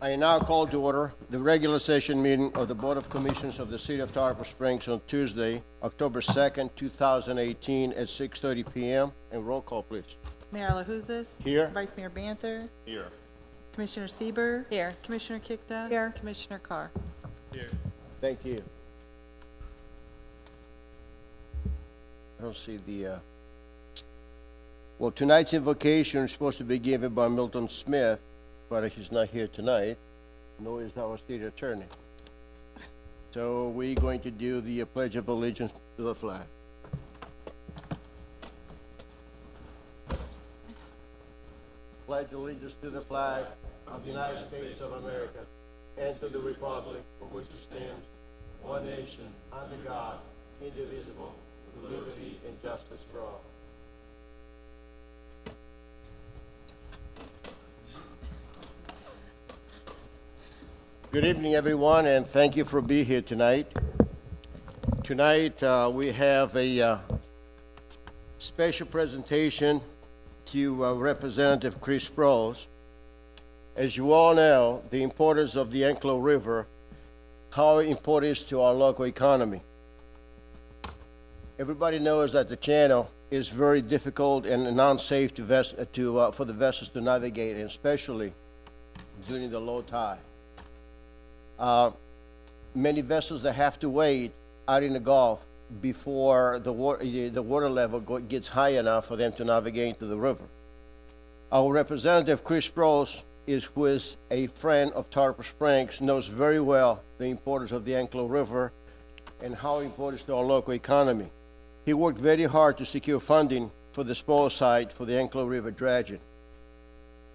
I now call to order the regular session meeting of the Board of Commissioners of the City of Tarpon Springs on Tuesday, October 2nd, 2018 at 6:30 p.m. And roll call, please. Mayor Alahouzes. Here. Vice Mayor Banther. Here. Commissioner Sieber. Here. Commissioner Kikta. Here. Commissioner Carr. Here. Thank you. I don't see the, well, tonight's invocation is supposed to be given by Milton Smith, but he's not here tonight, nor is our city attorney. So we're going to do the Pledge of Allegiance to the flag. Pledge allegiance to the flag of the United States of America and to the republic for which it stands, one nation, under God, indivisible, with liberty and justice for all. Good evening, everyone, and thank you for being here tonight. Tonight, we have a special presentation to Representative Chris Sprowls. As you all know, the importance of the Anclo River, how important it is to our local economy. Everybody knows that the channel is very difficult and unsafe for the vessels to navigate, and especially during the low tide. Many vessels that have to wait out in the Gulf before the water level gets high enough for them to navigate into the river. Our representative, Chris Sprowls, who is a friend of Tarpon Springs, knows very well the importance of the Anclo River and how important it is to our local economy. He worked very hard to secure funding for the spoil site for the Anclo River dredging.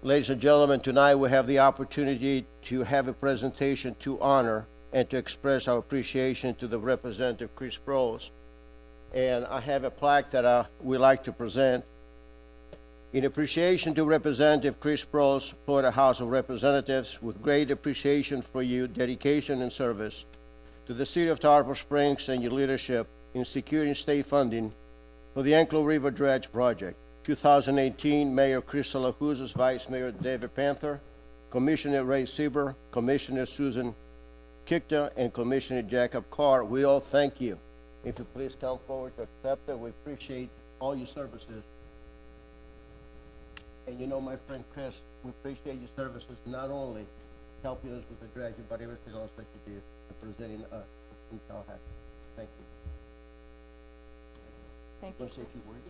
Ladies and gentlemen, tonight we have the opportunity to have a presentation to honor and to express our appreciation to the Representative Chris Sprowls. And I have a plaque that we like to present. In appreciation to Representative Chris Sprowls, Florida House of Representatives, with great appreciation for your dedication and service to the City of Tarpon Springs and your leadership in securing state funding for the Anclo River Dredge Project. 2018, Mayor Chris Alahouzes, Vice Mayor David Panther, Commissioner Ray Sieber, Commissioner Susan Kikta, and Commissioner Jacob Carr, we all thank you. If you please come forward to accept it, we appreciate all your services. And you know, my friend Chris, we appreciate your services, not only helping us with the dredging, but everything else that you do, representing us in Tallahassee. Thank you. Thank you. Want to say a few words?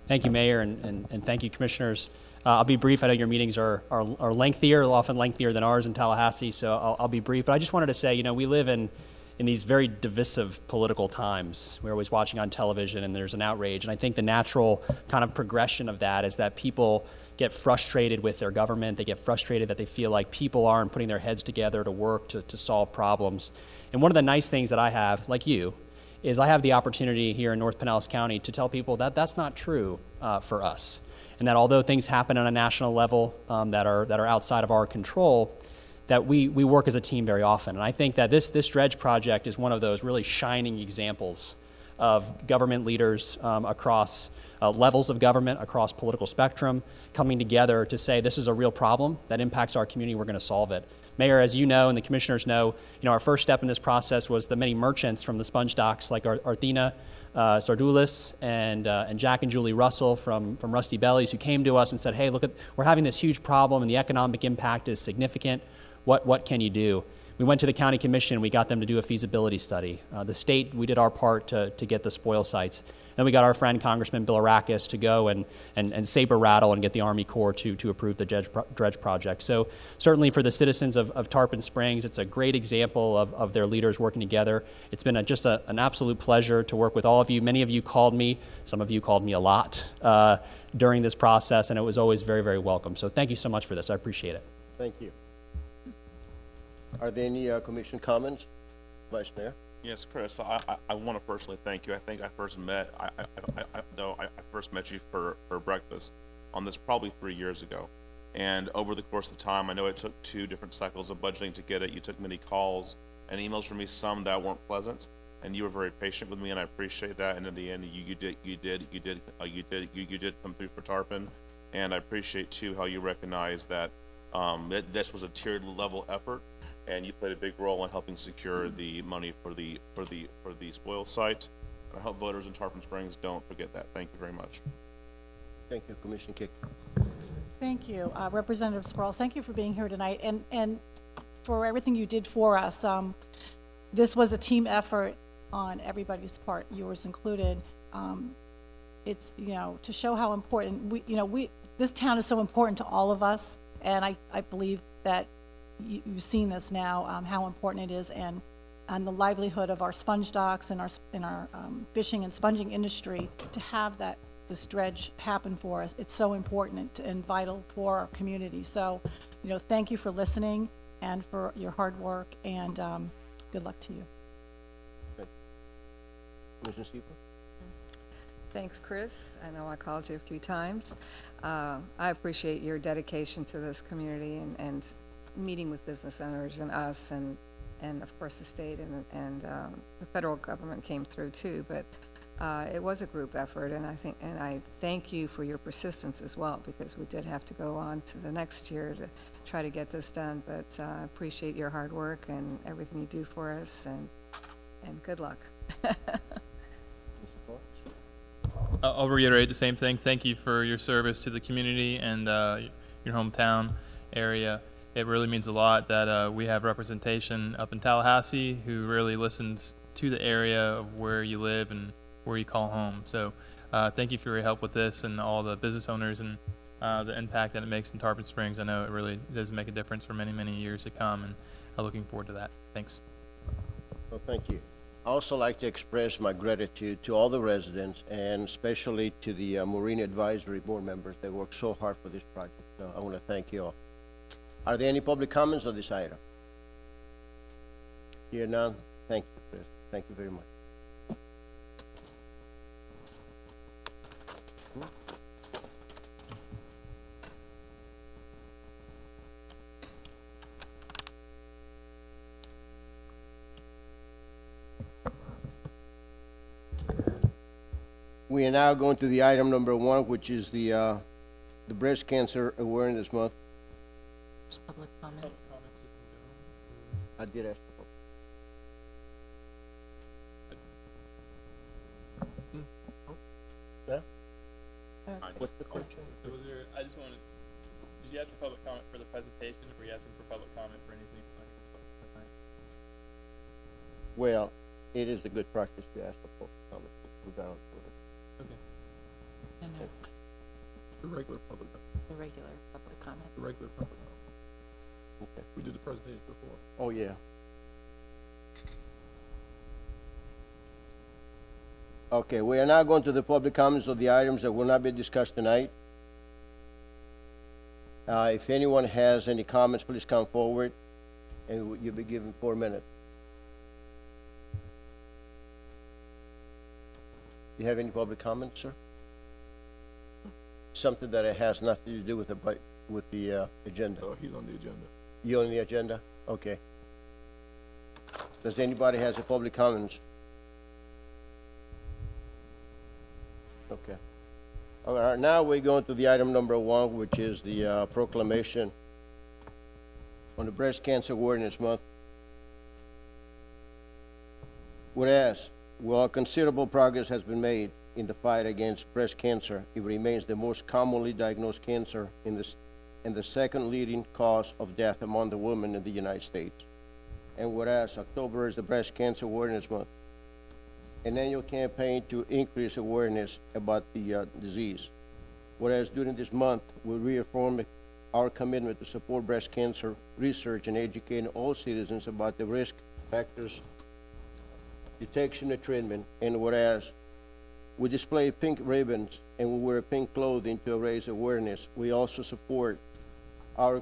Thank you, Mayor, and thank you, Commissioners. I'll be brief. I know your meetings are lengthier, often lengthier than ours in Tallahassee, so I'll be brief. But I just wanted to say, you know, we live in these very divisive political times. We're always watching on television, and there's an outrage. And I think the natural kind of progression of that is that people get frustrated with their government. They get frustrated that they feel like people aren't putting their heads together to work to solve problems. And one of the nice things that I have, like you, is I have the opportunity here in North Pinellas County to tell people that that's not true for us. And that although things happen on a national level that are outside of our control, that we work as a team very often. And I think that this dredge project is one of those really shining examples of government leaders across levels of government, across political spectrum, coming together to say this is a real problem that impacts our community, we're going to solve it. Mayor, as you know, and the commissioners know, our first step in this process was the many merchants from the sponge docks like Arthina Sardulis and Jack and Julie Russell from Rusty Bellies, who came to us and said, hey, look, we're having this huge problem and the economic impact is significant. What can you do? We went to the county commission, we got them to do a feasibility study. The state, we did our part to get the spoil sites. Then we got our friend Congressman Bill Arakis to go and saber rattle and get the Army Corps to approve the dredge project. So certainly for the citizens of Tarpon Springs, it's a great example of their leaders working together. It's been just an absolute pleasure to work with all of you. Many of you called me, some of you called me a lot during this process, and it was always very, very welcome. So thank you so much for this, I appreciate it. Thank you. Are there any commission comments? Vice Mayor? Yes, Chris, I want to personally thank you. I think I first met you for breakfast on this probably 3 years ago. And over the course of time, I know it took 2 different cycles of budgeting to get it. You took many calls and emails from me, some that weren't pleasant. and you were very patient with me, and I appreciate that. And in the end, you did come through for Tarpon, and I appreciate too how you recognize that this was a tiered level effort, and you played a big role in helping secure the money for the spoil site. And I hope voters in Tarpon Springs don't forget that. Thank you very much. Thank you, Commissioner Kick. Thank you, Representative Sproles. Thank you for being here tonight and for everything you did for us. This was a team effort on everybody's part, yours included. It's, you know, to show how important this town is so important to all of us, and I believe that you've seen this now, how important it is, and the livelihood of our sponge docks and our fishing and sponging industry to have this dredge happen for us. It's so important and vital for our community. So, you know, thank you for listening and for your hard work, and good luck to you. Commissioner Sieber? Thanks, Chris. I know I called you a few times. I appreciate your dedication to this community and meeting with business owners and us, and of course the state and the federal government came through too. But it was a group effort, and I thank you for your persistence as well, because we did have to go on to the next year to try to get this done. But I appreciate your hard work and everything you do for us, and good luck. I'll reiterate the same thing. Thank you for your service to the community and your hometown area. It really means a lot that we have representation up in Tallahassee who really listens to the area of where you live and where you call home. So thank you for your help with this and all the business owners and the impact that it makes in Tarpon Springs. I know it really does make a difference for many, many years to come, and I'm looking forward to that. Thanks. Well, thank you. I also like to express my gratitude to all the residents, and especially to the Marine Advisory Board members that worked so hard for this project. So I want to thank you all. Are there any public comments on this item? Here none. Thank you, Chris. Thank you very much. We are now going to the item number 1, which is the Breast Cancer Awareness Month. Just public comment. I did ask for yeah? What's the question? I just wanted, did you ask for public comment for the presentation, or were you asking for public comment for anything that's not here tonight? Well, it is a good practice to ask for public comment regardless of it. Okay. No, no, The regular public, the regular public comments. the regular public. Okay. We did the presentation before. Oh, yeah. Okay, we are now going to the public comments of the items that will not be discussed tonight. If anyone has any comments, please come forward, and you'll be given 4 minutes. Do you have any public comments, sir? Something that it has nothing to do with the agenda. Oh, he's on the agenda. You on the agenda? Okay. Does anybody has a public comments? Okay. All right, now we're going to the item number 1, which is the proclamation on the Breast Cancer Awareness Month. Whereas, while considerable progress has been made in the fight against breast cancer, it remains the most commonly diagnosed cancer and the second leading cause of death among the women in the United States. And whereas October is the Breast Cancer Awareness Month, an annual campaign to increase awareness about the disease. Whereas during this month, we reaffirm our commitment to support breast cancer research and educating all citizens about the risk factors, detection and treatment. And whereas we display pink ribbons and we wear pink clothing to raise awareness, we also support our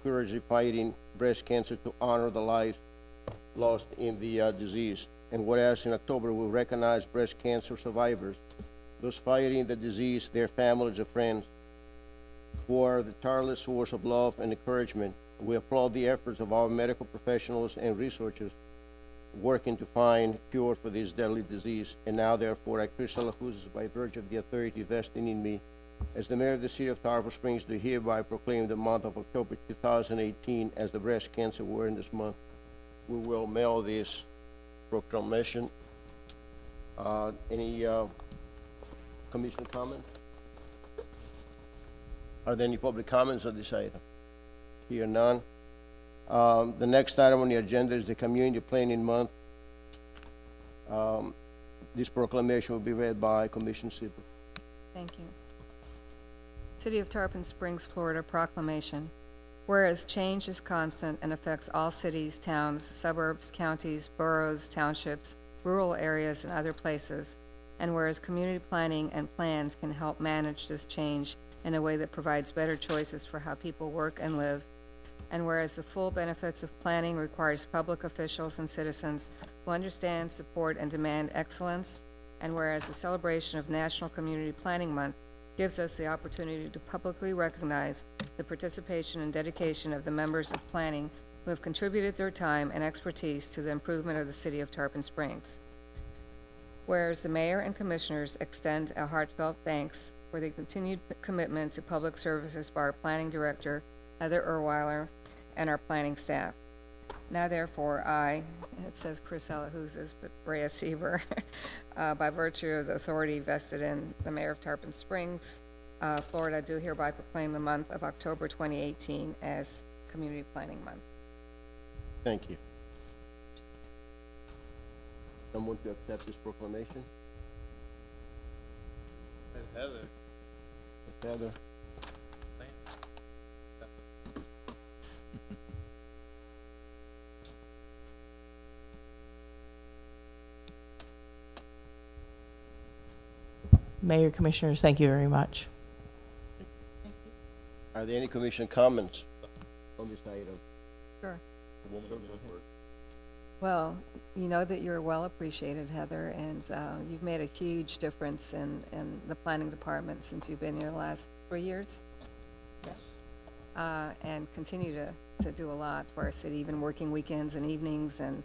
courageous fighting breast cancer to honor the lives lost in the disease. And whereas in October we recognize breast cancer survivors, those fighting the disease, their families and friends, for the tireless source of love and encouragement. We applaud the efforts of our medical professionals and researchers working to find cure for this deadly disease. And now therefore, I, Chris Alahuzes, by virtue of the authority vested in me as the mayor of the city of Tarpon Springs, do hereby proclaim the month of October 2018 as the Breast Cancer Awareness Month. We will mail this proclamation. Any commission comment? Are there any public comments on this item? Here none. The next item on the agenda is the Community Planning Month. This proclamation will be read by Commissioner Sibley. Thank you. City of Tarpon Springs, Florida proclamation. Whereas change is constant and affects all cities, towns, suburbs, counties, boroughs, townships, rural areas, and other places, and whereas community planning and plans can help manage this change in a way that provides better choices for how people work and live, and whereas the full benefits of planning requires public officials and citizens who understand, support, and demand excellence, and whereas the celebration of National Community Planning Month gives us the opportunity to publicly recognize the participation and dedication of the members of planning who have contributed their time and expertise to the improvement of the city of Tarpon Springs. Whereas the mayor and commissioners extend a heartfelt thanks for the continued commitment to public services by our planning director, Heather Erweiler, and our planning staff. Now therefore, I, and it says Chris Alahuzes, but Rhea Sieber, by virtue of the authority vested in the mayor of Tarpon Springs, Florida, do hereby proclaim the month of October 2018 as Community Planning Month. Thank you. Someone to accept this proclamation? Heather. Heather. Mayor, Commissioners, thank you very much. Are there any commission comments on this item? Sure. Well, you know that you're well appreciated, Heather, and you've made a huge difference in the planning department since you've been here the last 3 years. Yes. And continue to do a lot for our city, even working weekends and evenings, and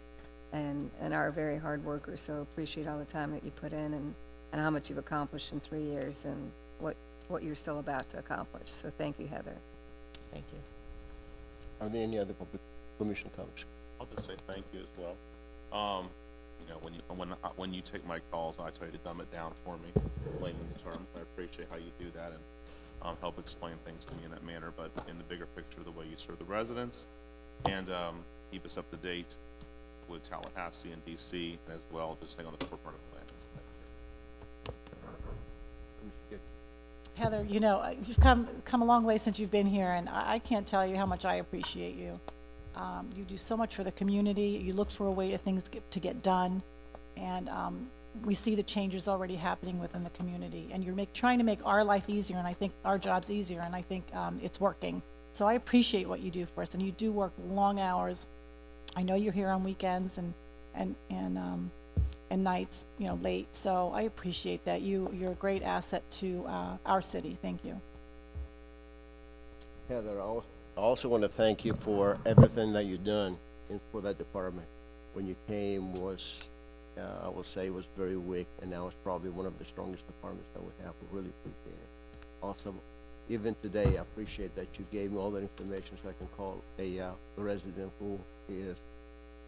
are a very hard worker. So appreciate all the time that you put in and how much you've accomplished in 3 years and what you're still about to accomplish. So thank you, Heather. Thank you. Are there any other public commission comments? I'll just say thank you as well. You know, when you take my calls, I tell you to dumb it down for me, in layman's terms. I appreciate how you do that and help explain things to me in that manner. But in the bigger picture, the way you serve the residents and keep us up to date with Tallahassee and DC as well, just staying on the forefront of planning. Heather, you know, you've come a long way since you've been here, and I can't tell you how much I appreciate you. You do so much for the community. You look for a way to get done, and we see the changes already happening within the community. And you're trying to make our life easier, and I think our jobs easier, and I think it's working. So I appreciate what you do for us, and you do work long hours. I know you're here on weekends and nights, you know, late. So I appreciate that. You're a great asset to our city. Thank you. Heather, I also want to thank you for everything that you've done for that department. When you came was, I will say, was very weak, and now it's probably one of the strongest departments that we have. We really appreciate it. Also, even today, I appreciate that you gave me all that information so I can call a resident who is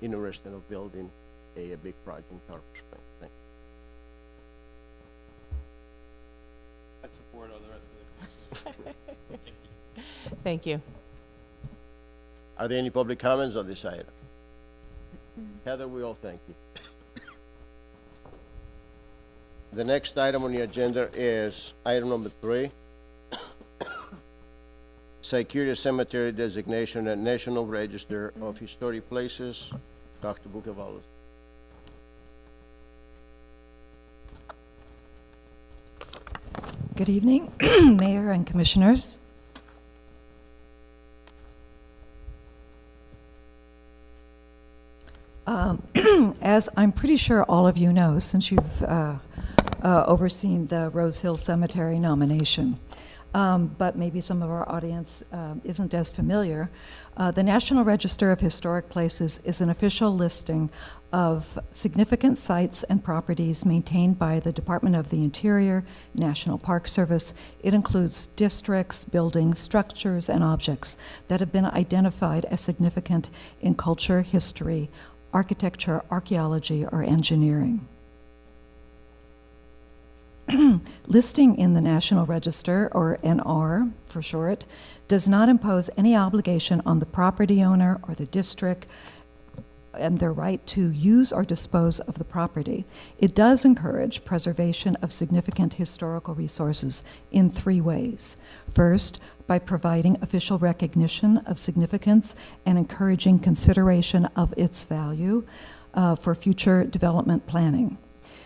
interested in building a big project in Tarpon Springs. Thank you. I support all the rest of the commission. Thank you. Are there any public comments on this item? Heather, we all thank you. The next item on the agenda is item number 3. Security Cemetery designation at National Register of Historic Places. Dr. Bucavalos. Good evening, Mayor and Commissioners. As I'm pretty sure all of you know, since you've overseen the Rose Hill Cemetery nomination, but maybe some of our audience isn't as familiar. The National Register of Historic Places is an official listing of significant sites and properties maintained by the Department of the Interior, National Park Service. It includes districts, buildings, structures, and objects that have been identified as significant in culture, history, architecture, archaeology, or engineering. Listing in the National Register, or NR for short, does not impose any obligation on the property owner or the district and their right to use or dispose of the property. It does encourage preservation of significant historical resources in 3 ways. First, by providing official recognition of significance and encouraging consideration of its value for future development planning.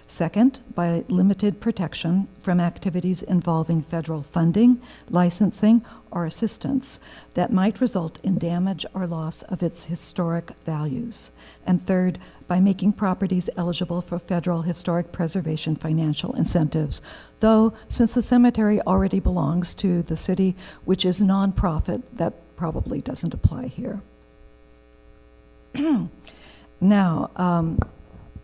Second, by limited protection from activities involving federal funding, licensing, or assistance that might result in damage or loss of its historic values. And third, by making properties eligible for federal historic preservation financial incentives, though since the cemetery already belongs to the city, which is nonprofit, that probably doesn't apply here. Now,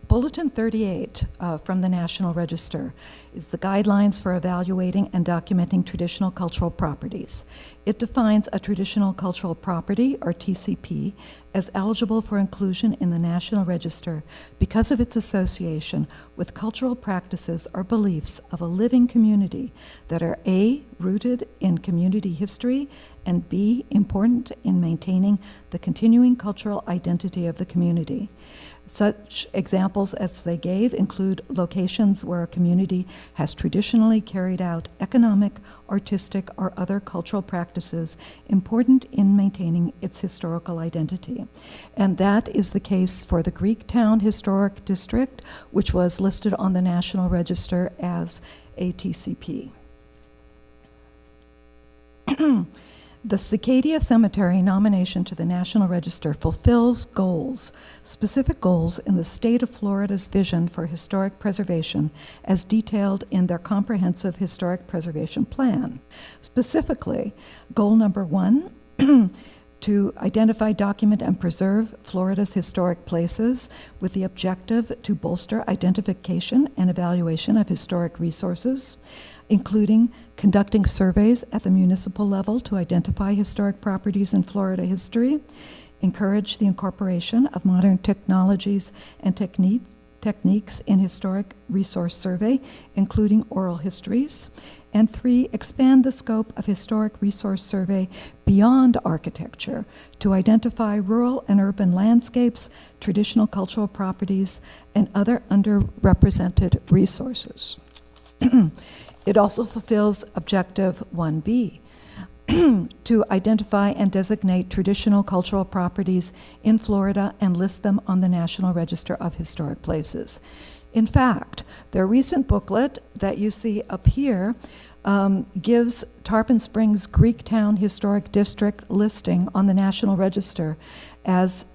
Bulletin 38 from the National Register is the guidelines for evaluating and documenting traditional cultural properties. It defines a traditional cultural property, or TCP, as eligible for inclusion in the National Register because of its association with cultural practices or beliefs of a living community that are A, rooted in community history, and B, important in maintaining the continuing cultural identity of the community. Such examples as they gave include locations where a community has traditionally carried out economic, artistic, or other cultural practices important in maintaining its historical identity. And that is the case for the Greektown Historic District, which was listed on the National Register as a TCP. The Cicadia Cemetery nomination to the National Register fulfills goals, specific goals in the state of Florida's vision for historic preservation as detailed in their comprehensive historic preservation plan. Specifically, goal number 1, to identify, document, and preserve Florida's historic places with the objective to bolster identification and evaluation of historic resources, including conducting surveys at the municipal level to identify historic properties in Florida history, encourage the incorporation of modern technologies and techniques in historic resource survey, including oral histories, and 3, expand the scope of historic resource survey beyond architecture to identify rural and urban landscapes, traditional cultural properties, and other underrepresented resources. It also fulfills Objective 1B, to identify and designate traditional cultural properties in Florida and list them on the National Register of Historic Places. In fact, their recent booklet that you see up here gives Tarpon Springs Greektown Historic District listing on the National Register as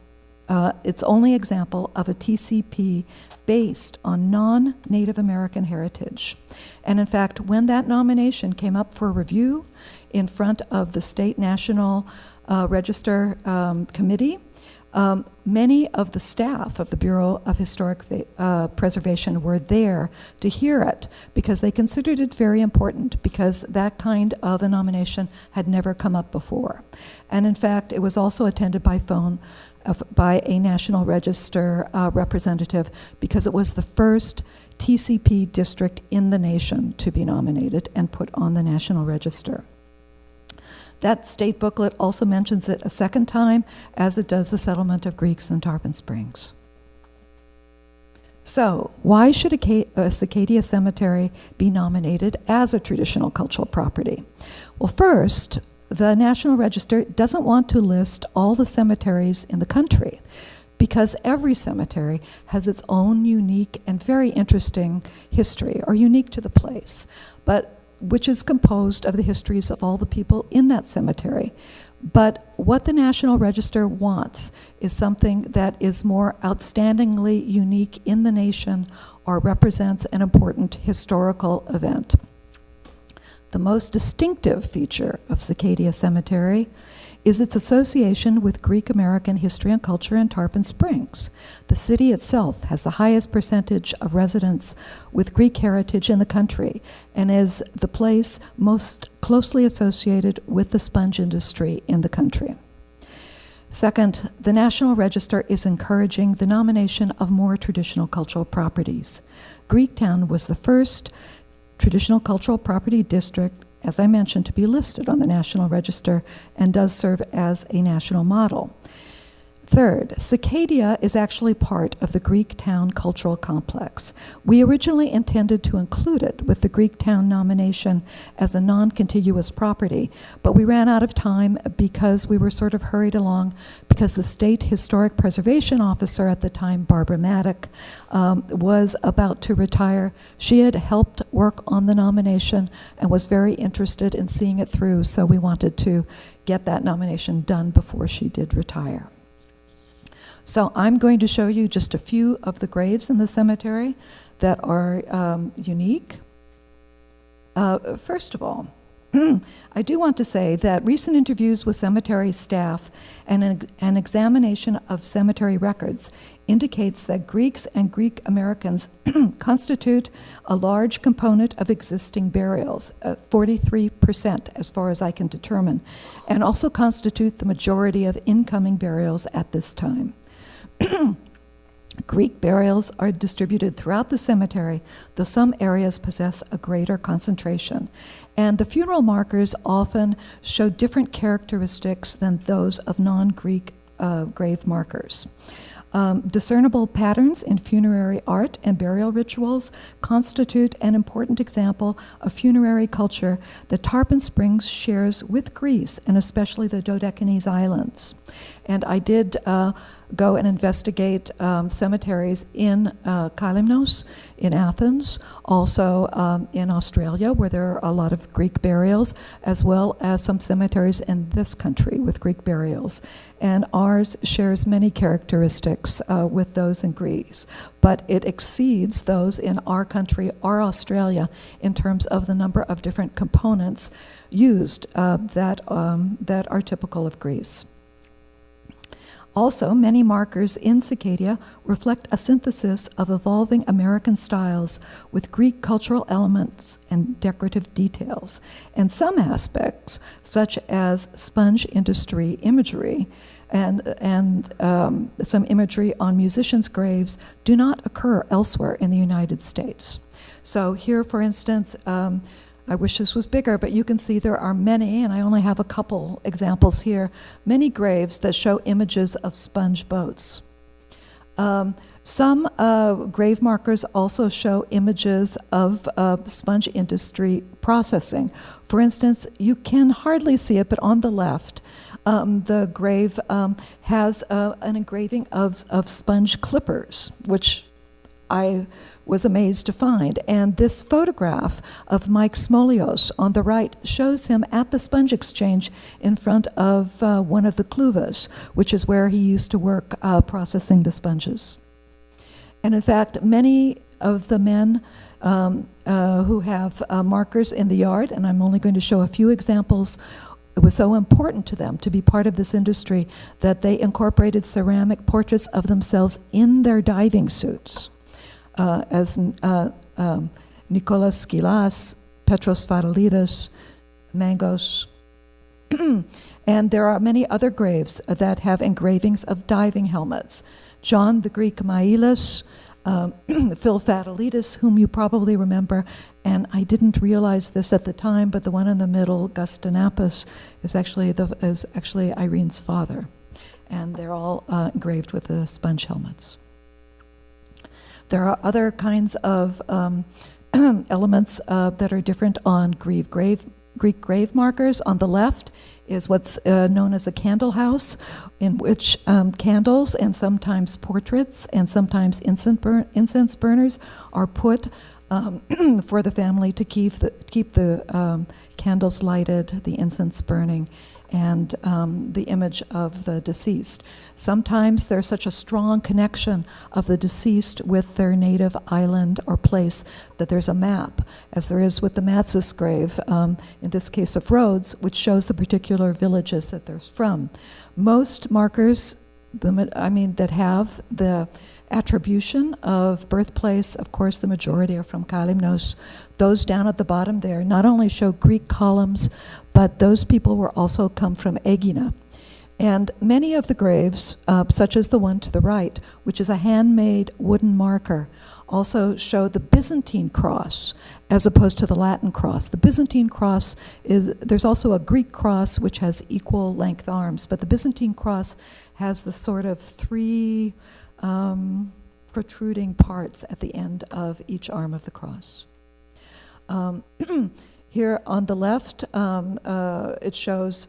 its only example of a TCP based on non-Native American heritage. And in fact, when that nomination came up for review in front of the State National Register Committee, many of the staff of the Bureau of Historic Preservation were there to hear it because they considered it very important because that kind of a nomination had never come up before. And in fact, it was also attended by phone by a National Register representative because it was the first TCP district in the nation to be nominated and put on the National Register. That state booklet also mentions it a second time, as it does the settlement of Greeks in Tarpon Springs. So, why should a Cicadia Cemetery be nominated as a traditional cultural property? Well, first, the National Register doesn't want to list all the cemeteries in the country because every cemetery has its own unique and very interesting history, or unique to the place, but which is composed of the histories of all the people in that cemetery. But what the National Register wants is something that is more outstandingly unique in the nation or represents an important historical event. The most distinctive feature of Cicadia Cemetery is its association with Greek American history and culture in Tarpon Springs. The city itself has the highest percentage of residents with Greek heritage in the country and is the place most closely associated with the sponge industry in the country. Second, the National Register is encouraging the nomination of more traditional cultural properties. Greektown was the first traditional cultural property district, as I mentioned, to be listed on the National Register and does serve as a national model. Third, Cicadia is actually part of the Greektown Cultural Complex. We originally intended to include it with the Greektown nomination as a non-contiguous property, but we ran out of time because we were sort of hurried along because the State Historic Preservation Officer at the time, Barbara Maddock, was about to retire. She had helped work on the nomination and was very interested in seeing it through, so we wanted to get that nomination done before she did retire. So I'm going to show you just a few of the graves in the cemetery that are unique. First of all, I do want to say that recent interviews with cemetery staff and an examination of cemetery records indicates that Greeks and Greek Americans constitute a large component of existing burials, 43% as far as I can determine, and also constitute the majority of incoming burials at this time. Greek burials are distributed throughout the cemetery, though some areas possess a greater concentration. And the funeral markers often show different characteristics than those of non-Greek grave markers. Discernible patterns in funerary art and burial rituals constitute an important example of funerary culture that Tarpon Springs shares with Greece, and especially the Dodecanese Islands. And I did go and investigate cemeteries in Kalymnos, in Athens, also in Australia, where there are a lot of Greek burials, as well as some cemeteries in this country with Greek burials. And ours shares many characteristics with those in Greece, but it exceeds those in our country or Australia in terms of the number of different components used that are typical of Greece. Also, many markers in Cicadia reflect a synthesis of evolving American styles with Greek cultural elements and decorative details. And some aspects, such as sponge industry imagery and some imagery on musicians' graves, do not occur elsewhere in the United States. So here, for instance, I wish this was bigger, but you can see there are many, and I only have a couple examples here, many graves that show images of sponge boats. Some grave markers also show images of sponge industry processing. For instance, you can hardly see it, but on the left, the grave has an engraving of sponge clippers, which I was amazed to find. And this photograph of Mike Smolios on the right shows him at the sponge exchange in front of one of the kluvas, which is where he used to work processing the sponges. And in fact, many of the men who have markers in the yard, and I'm only going to show a few examples, it was so important to them to be part of this industry that they incorporated ceramic portraits of themselves in their diving suits. As Nikolas Skilas, Petros Pharalidis, Mangos. And there are many other graves that have engravings of diving helmets. John the Greek Mailis, Phil Pharalidis, whom you probably remember, and I didn't realize this at the time, but the one in the middle, Gustinapis, is actually Irene's father. And they're all engraved with the sponge helmets. There are other kinds of elements that are different on Greek grave markers. On the left is what's known as a candle house, in which candles and sometimes portraits and sometimes incense burners are put for the family to keep the candles lighted, the incense burning. and the image of the deceased. Sometimes there's such a strong connection of the deceased with their native island or place that there's a map, as there is with the Matsis grave, in this case of Rhodes, which shows the particular villages that they're from. Most markers, that have the attribution of birthplace, of course, the majority are from Kalymnos. Those down at the bottom there not only show Greek columns, but those people were also come from Aegina. And many of the graves, such as the one to the right, which is a handmade wooden marker, also show the Byzantine cross as opposed to the Latin cross. The Byzantine cross there's also a Greek cross which has equal length arms, but the Byzantine cross has the sort of three protruding parts at the end of each arm of the cross. Here on the left, it shows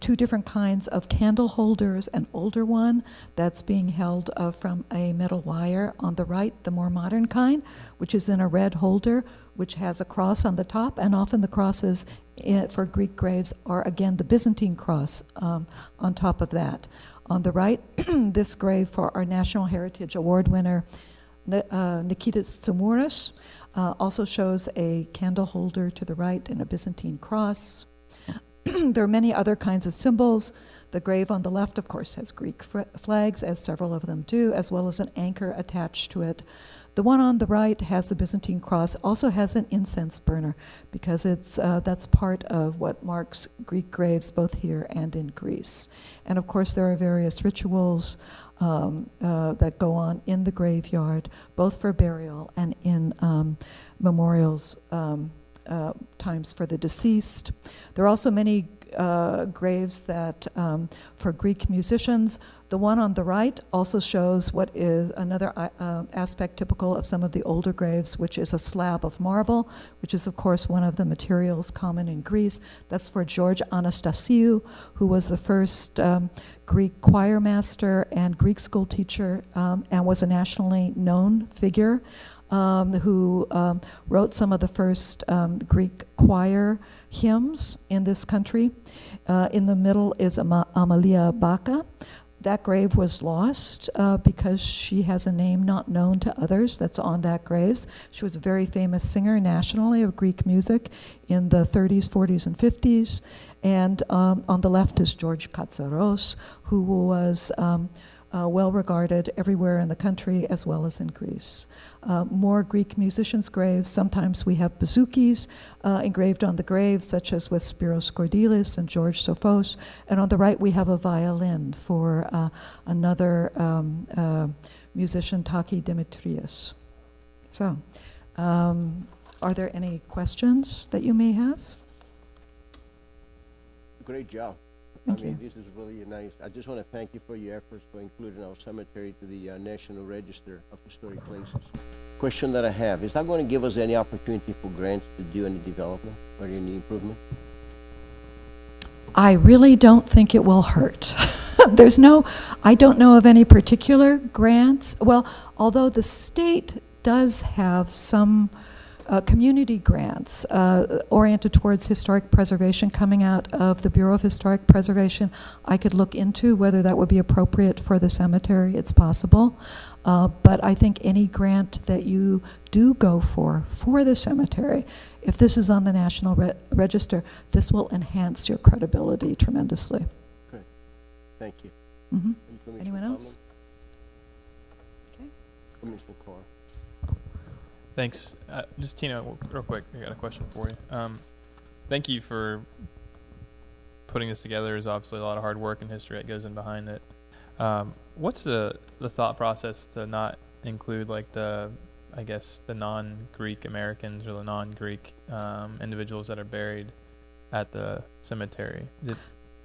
two different kinds of candle holders, an older one that's being held from a metal wire. On the right, the more modern kind, which is in a red holder, which has a cross on the top, and often the crosses for Greek graves are, again, the Byzantine cross on top of that. On the right, this grave for our National Heritage Award winner, Nikitas Tsimouras, also shows a candle holder to the right and a Byzantine cross. There are many other kinds of symbols. The grave on the left, of course, has Greek flags, as several of them do, as well as an anchor attached to it. The one on the right has the Byzantine cross, also has an incense burner, because that's part of what marks Greek graves both here and in Greece. And of course, there are various rituals that go on in the graveyard, both for burial and in memorials times for the deceased. There are also many graves that for Greek musicians. The one on the right also shows what is another aspect typical of some of the older graves, which is a slab of marble, which is of course one of the materials common in Greece. That's for George Anastasiou, who was the first Greek choir master and Greek school teacher, and was a nationally known figure, who wrote some of the first Greek choir hymns in this country. In the middle is Amalia Baka. That grave was lost because she has a name not known to others that's on that grave. She was a very famous singer nationally of Greek music in the 30s, 40s, and 50s. And on the left is George Katsaros, who was well regarded everywhere in the country as well as in Greece. More Greek musicians' graves. Sometimes we have bouzouki engraved on the graves, such as with Spiros Gordilis and George Sophos. And on the right, we have a violin for another musician, Taki Demetrius. So, are there any questions that you may have? Great job. Thank I mean, you. this is really nice. I just want to thank you for your efforts for including our cemetery to the National Register of Historic Places. Question that I have, is that going to give us any opportunity for grants to do any development or any improvement? I really don't think it will hurt. I don't know of any particular grants. Well, although the state does have some community grants oriented towards historic preservation coming out of the Bureau of Historic Preservation. I could look into whether that would be appropriate for the cemetery. It's possible. But I think any grant that you do go for the cemetery, if this is on the National Register, this will enhance your credibility tremendously. Good. Thank you. Mm-hmm. Any commissioner Anyone else? comment? Commissioner Carr. Thanks. Just Tina, real quick, I got a question for you. Thank you for putting this together. There's obviously a lot of hard work and history that goes in behind it. What's the thought process to not include like the non-Greek Americans or the non-Greek individuals that are buried at the cemetery?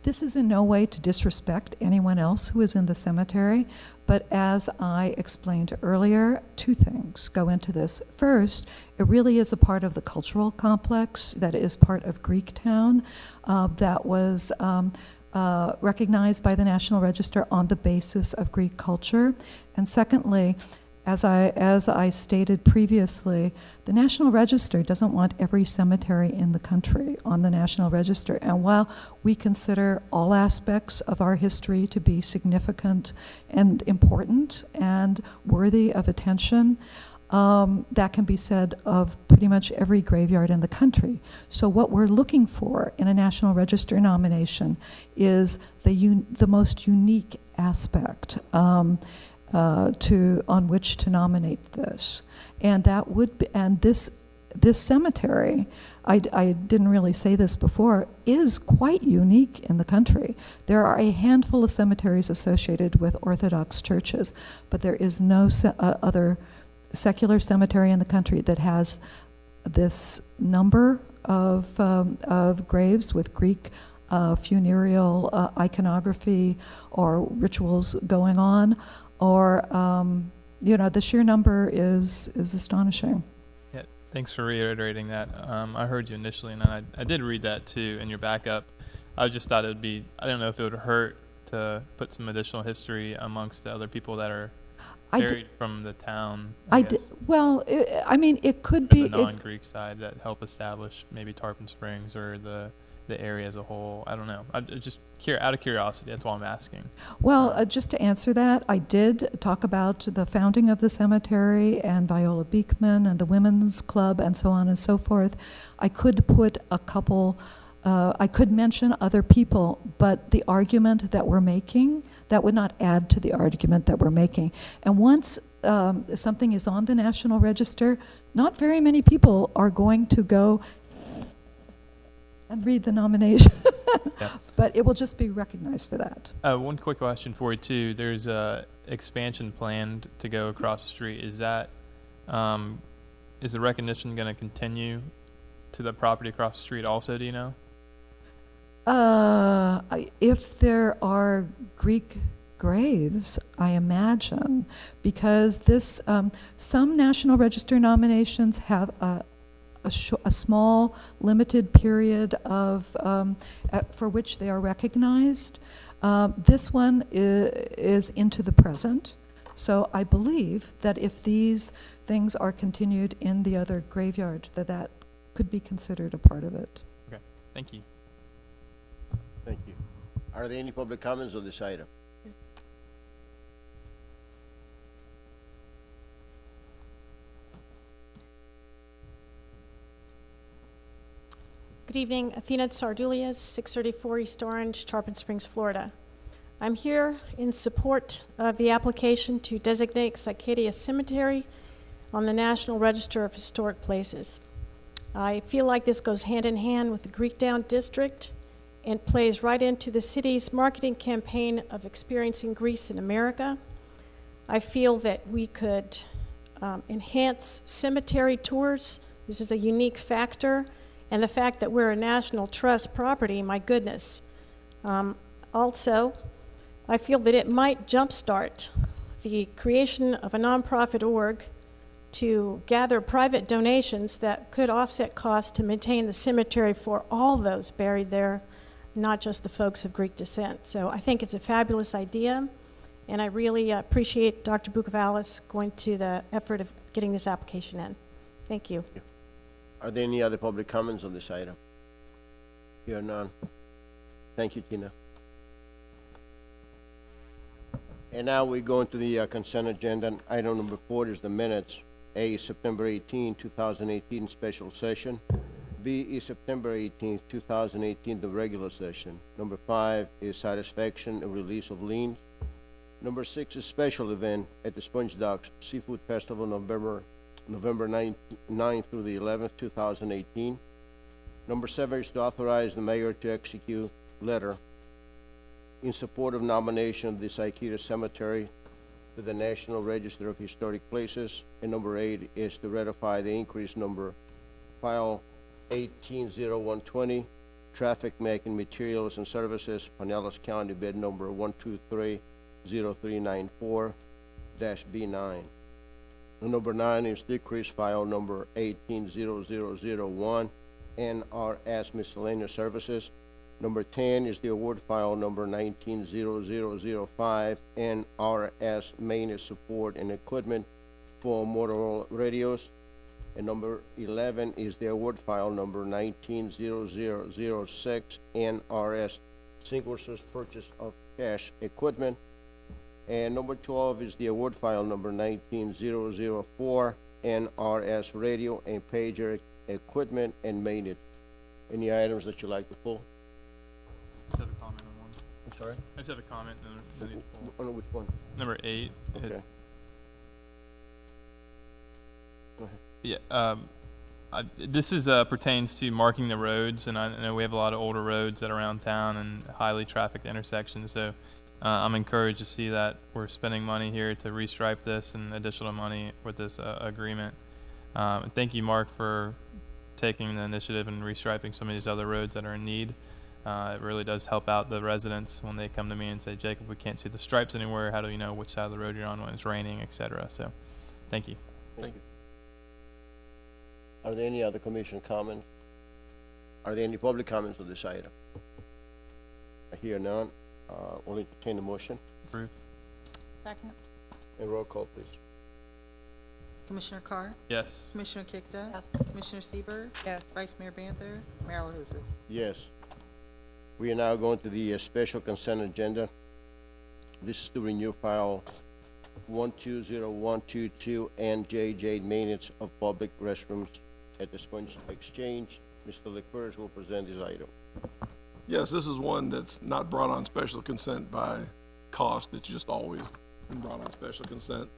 This is in no way to disrespect anyone else who is in the cemetery, but as I explained earlier, two things go into this. First, it really is a part of the cultural complex that is part of Greektown that was recognized by the National Register on the basis of Greek culture. And secondly, As I stated previously, the National Register doesn't want every cemetery in the country on the National Register. And while we consider all aspects of our history to be significant and important and worthy of attention, that can be said of pretty much every graveyard in the country. So what we're looking for in a National Register nomination is the most unique aspect on which to nominate this, and that would be, and this cemetery, I didn't really say this before, is quite unique in the country. There are a handful of cemeteries associated with Orthodox churches, but there is no other secular cemetery in the country that has this number of graves with Greek funereal iconography or rituals going on, or the sheer number is astonishing. Yeah, thanks for reiterating that. I heard you initially, and I did read that too in your backup. I just thought it would be, I don't know if it would hurt to put some additional history amongst the other people that are buried from the town. Well, I mean, it could be be the non-Greek side that help establish maybe Tarpon Springs or the area as a whole. I don't know. I'm just out of curiosity. That's why I'm asking. Well, just to answer that, I did talk about the founding of the cemetery and Viola Beekman and the Women's Club and so on and so forth. I could put a couple, I could mention other people, but the argument that we're making, that would not add to the argument that we're making. And once something is on the National Register, not very many people are going to go and read the nomination. Yeah. But it will just be recognized for that. One quick question for you too. There's a expansion planned to go across the street. Is that is the recognition going to continue to the property across the street also, do you know? If there are Greek graves, I imagine, because this some National Register nominations have a small, limited period of for which they are recognized. This one is into the present, so I believe that if these things are continued in the other graveyard, that could be considered a part of it. Okay, thank you. Thank you. Are there any public comments on this item? Good evening, Athena Sardulias, 634 East Orange, Tarpon Springs, Florida. I'm here in support of the application to designate Cicadia Cemetery on the National Register of Historic Places. I feel like this goes hand in hand with the Greektown District and plays right into the city's marketing campaign of experiencing Greece in America. I feel that we could enhance cemetery tours. This is a unique factor. And the fact that we're a National Trust property, my goodness. Also, I feel that it might jumpstart the creation of a nonprofit org to gather private donations that could offset costs to maintain the cemetery for all those buried there, not just the folks of Greek descent. So I think it's a fabulous idea, and I really appreciate Dr. Boukavalis going to the effort of getting this application in. Thank you. Are there any other public comments on this item? Here are none. Thank you, Tina. And now we go into the consent agenda. Item number 4 is the minutes. A, September 18, 2018 special session. B is September 18, 2018, the regular session. Number 5 is satisfaction and release of liens. Number 6 is special event at the Sponge Docks Seafood Festival, November 9th through the 11th, 2018. Number 7 is to authorize the mayor to execute letter in support of nomination of the Cicadia Cemetery to the National Register of Historic Places. And number 8 is to ratify the increase number file 180120, traffic making materials and services, Pinellas County bid number 123-0394-B9. Number 9 is decrease file number 180001, NRS miscellaneous services. Number 10 is the award file number 190005, NRS maintenance support and equipment for Motorola radios. And number 11 is the award file number 190006 NRS, single source purchase of cash equipment. And number 12 is the award file number 19004 NRS radio and pager equipment and maintenance. Any items that you like to pull? I just have a comment on one. I'm sorry? I just have a comment on On which one? number 8. Okay. Go ahead. Yeah, this is pertains to marking the roads, and I know we have a lot of older roads that are around town and highly trafficked intersections. So I'm encouraged to see that we're spending money here to restripe this and additional money with this agreement. And thank you, Mark, for taking the initiative and restriping some of these other roads that are in need. It really does help out the residents when they come to me and say, Jacob, we can't see the stripes anywhere. How do we know which side of the road you're on when it's raining, etc. So thank you. Thank you. Are there any other commission comments? Are there any public comments on this item? I hear none. Will entertain the motion. Approve. Second. And roll call, please. Commissioner Carr? Yes. Commissioner Kikta? Yes. Commissioner Sieber, Yes. Vice Mayor Banther? Mayor LaHousas? Yes. We are now going to the special consent agenda. This is to renew file 120122 and JJ maintenance of public restrooms at the Sponge Exchange. Mr. Licorice will present this item. Yes, this is one that's not brought on special consent by cost. It's just always been brought on special consent.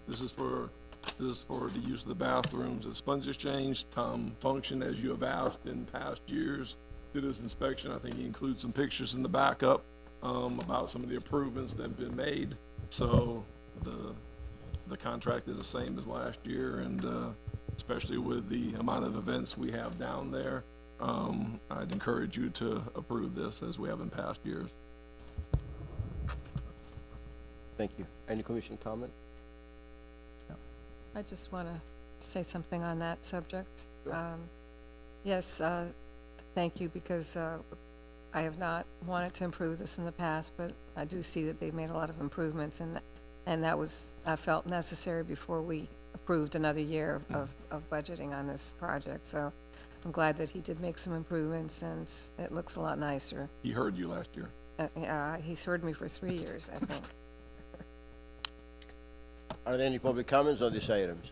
This is for the use of the bathrooms at Sponge Exchange. Tom functioned as you have asked in past years. Did his inspection. I think he includes some pictures in the backup about some of the improvements that have been made. So the contract is the same as last year, and especially with the amount of events we have down there, I'd encourage you to approve this as we have in past years. Thank you. Any commission comment? I just want to say something on that subject. Sure. Yes, thank you, because I have not wanted to improve this in the past, but I do see that they've made a lot of improvements, and that was, I felt necessary before we approved another year of budgeting on this project. So I'm glad that he did make some improvements, and it looks a lot nicer. He heard you last year. He's heard me for 3 years, I think. Are there any public comments on these items?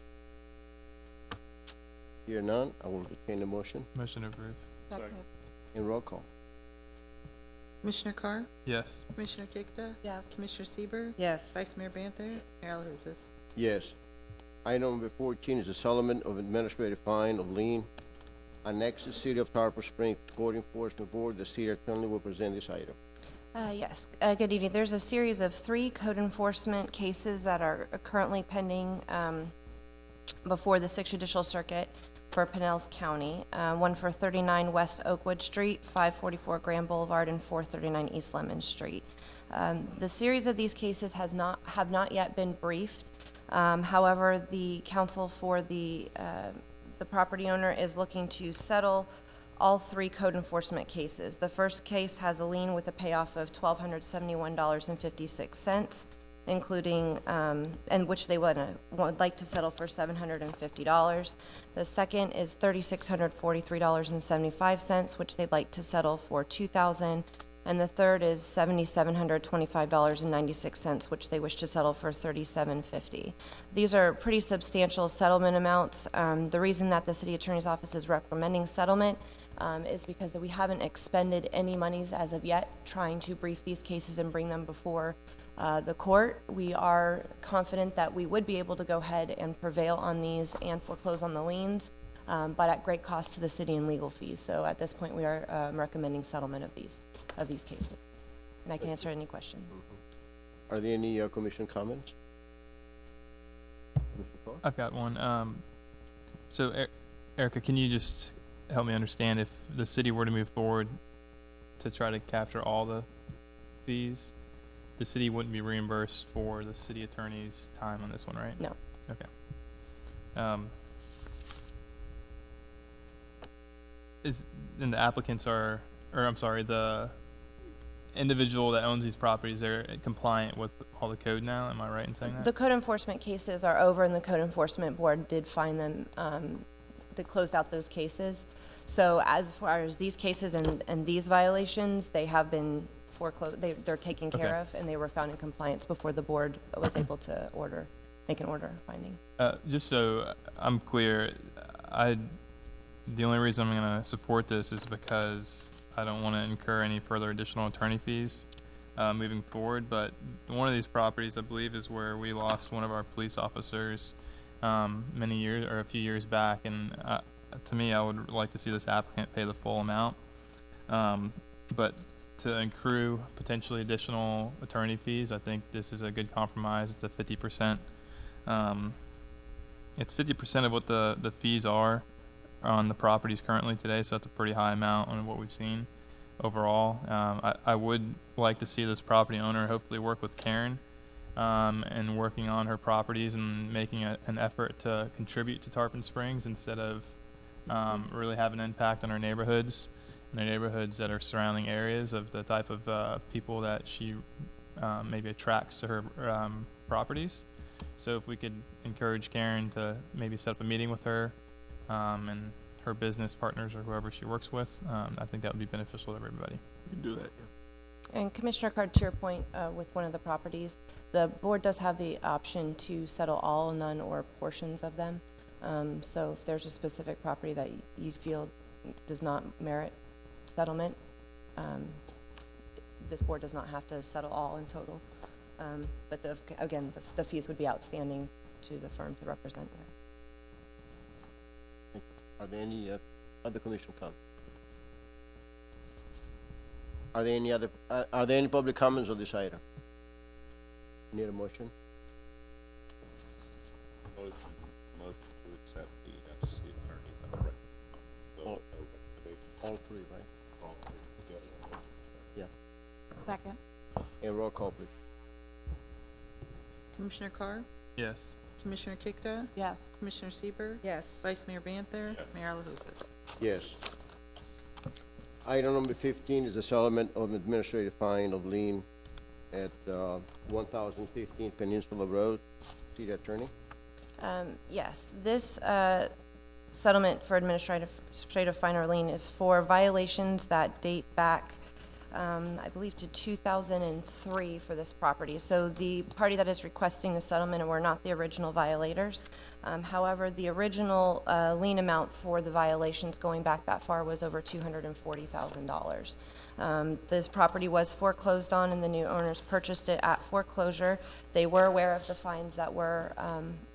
Hear none, I will entertain the motion Motion approved. Second. and roll call. Commissioner Carr? Yes. Commissioner Kikta? Yes. Commissioner Sieber, Yes. Vice Mayor Banther? Mayor LaHousas? Yes. Item number 14 is the settlement of administrative fine of lien. Annexed to City of Tarpon Springs Code Enforcement Board. The city attorney will present this item. Yes, good evening. There's a series of 3 code enforcement cases that are currently pending before the 6th Judicial Circuit for Pinellas County. One for 39 West Oakwood Street, 544 Grand Boulevard, and 439 East Lemon Street. The series of these cases have not yet been briefed. However, the counsel for the property owner is looking to settle all 3 code enforcement cases. The first case has a lien with a payoff of $1,271.56, including, and which they would like to settle for $750. The second is $3,643.75, which they'd like to settle for $2,000. And the third is $7,725.96, which they wish to settle for $3,750. These are pretty substantial settlement amounts. The reason that the city attorney's office is recommending settlement is because that we haven't expended any monies as of yet trying to brief these cases and bring them before the court. We are confident that we would be able to go ahead and prevail on these and foreclose on the liens, but at great cost to the city in legal fees. So at this point, we are recommending settlement of these cases. And I can answer any question. Are there any commission comments? Commissioner Carr? I've got one. So, Erica, can you just help me understand, if the city were to move forward to try to capture all the fees, the city wouldn't be reimbursed for the city attorney's time on this one, right? No. Okay. And the applicants are, or I'm sorry, the individual that owns these properties, they're compliant with all the code now. Am I right in saying that? The code enforcement cases are over, and the code enforcement board did find them, they closed out those cases. So as far as these cases and these violations, they have been foreclosed, they're taken care Okay. of, and they were found in compliance before the board was able to make an order finding. Just so I'm clear, the only reason I'm going to support this is because I don't want to incur any further additional attorney fees moving forward. But one of these properties, I believe, is where we lost one of our police officers many years or a few years back, and to me, I would like to see this applicant pay the full amount. But to accrue potentially additional attorney fees, I think this is a good compromise. It's a 50%. It's 50% of what the fees are on the properties currently today, so that's a pretty high amount on what we've seen overall. I would like to see this property owner hopefully work with Karen and working on her properties and making an effort to contribute to Tarpon Springs instead of really have an impact on our neighborhoods and the neighborhoods that are surrounding areas of the type of people that she maybe attracts to her properties. So if we could encourage Karen to maybe set up a meeting with her and her business partners or whoever she works with, I think that would be beneficial to everybody. You can do that, yeah. And Commissioner Card, to your point with one of the properties, the board does have the option to settle all, none, or portions of them. So if there's a specific property that you feel does not merit settlement, this board does not have to settle all in total. But again, the fees would be outstanding to the firm to represent that. Are there any other commission comments? Are there any public comments on this item? Need a motion? Motion to accept the city attorney. All three, right? Yeah. Second. And roll call, please. Commissioner Carr? Yes. Commissioner Kikta? Yes. Commissioner Sieber, Yes. Vice Mayor Banther? Mayor LaHousas? Yes. Item number 15 is the settlement of administrative fine of lien at 1015 Peninsula Road. City Attorney? Yes, this settlement for administrative fine or lien is for violations that date back, I believe, to 2003 for this property. So the party that is requesting the settlement were not the original violators. However, the original lien amount for the violations going back that far was over $240,000. This property was foreclosed on, and the new owners purchased it at foreclosure. They were aware of the fines that were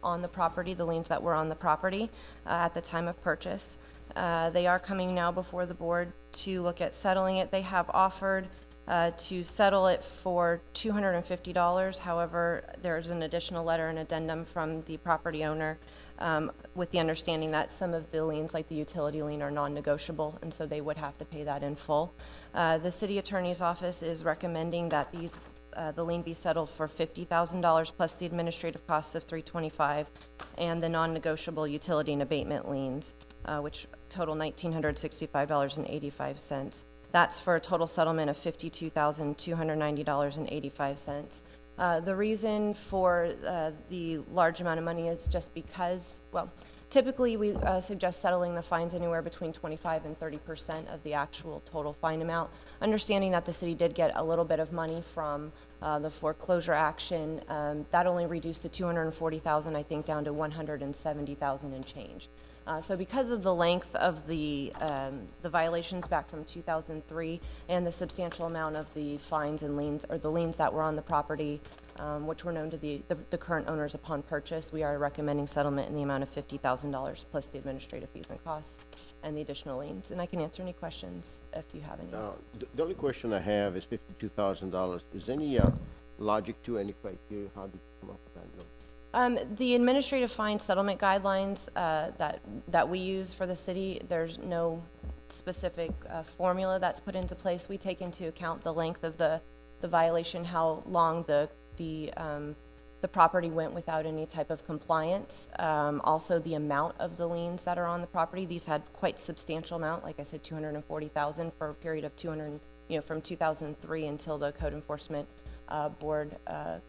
on the property, the liens that were on the property at the time of purchase. They are coming now before the board to look at settling it. They have offered to settle it for $250. However, there's an additional letter and addendum from the property owner with the understanding that some of the liens, like the utility lien, are non-negotiable, and so they would have to pay that in full. The city attorney's office is recommending that the lien be settled for $50,000 plus the administrative costs of $325 and the non-negotiable utility and abatement liens, which total $1,965.85. That's for a total settlement of $52,290.85. The reason for the large amount of money is just because, well, typically we suggest settling the fines anywhere between 25 and 30% of the actual total fine amount, understanding that the city did get a little bit of money from the foreclosure action. That only reduced the $240,000, I think, down to $170,000 and change. So because of the length of the violations back from 2003 and the substantial amount of the fines and liens, or the liens that were on the property, which were known to the current owners upon purchase, we are recommending settlement in the amount of $50,000 plus the administrative fees and costs and the additional liens. And I can answer any questions if you have any. The only question I have is $52,000. Is any logic to any criteria? How did you come up with that number? The administrative fine settlement guidelines that we use for the city, there's no specific formula that's put into place. We take into account the length of the violation, how long the property went without any type of compliance, also the amount of the liens that are on the property. These had quite substantial amount, like I said, $240,000 for a period of from 2003 until the code enforcement board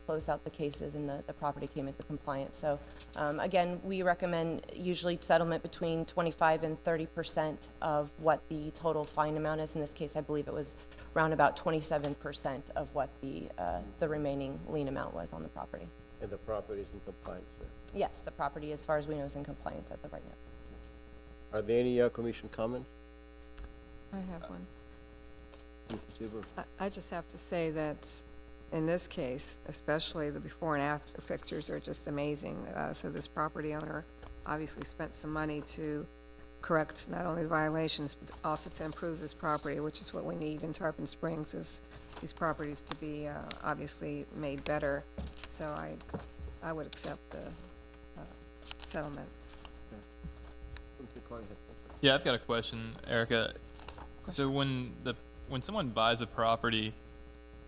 closed out the cases and the property came into compliance. So again, we recommend usually settlement between 25 and 30% of what the total fine amount is. In this case, I believe it was around about 27% of what the remaining lien amount was on the property. And the property is in compliance, sir. Yes, the property, as far as we know, is in compliance as of right now. Are there any commission comments? I have one. Mr. Seaver? I just have to say that in this case, especially the before and after pictures are just amazing. So this property owner obviously spent some money to correct not only the violations, but also to improve this property, which is what we need in Tarpon Springs, is these properties to be obviously made better. So I would accept the settlement. Yeah, I've got a question, Erica. So when someone buys a property,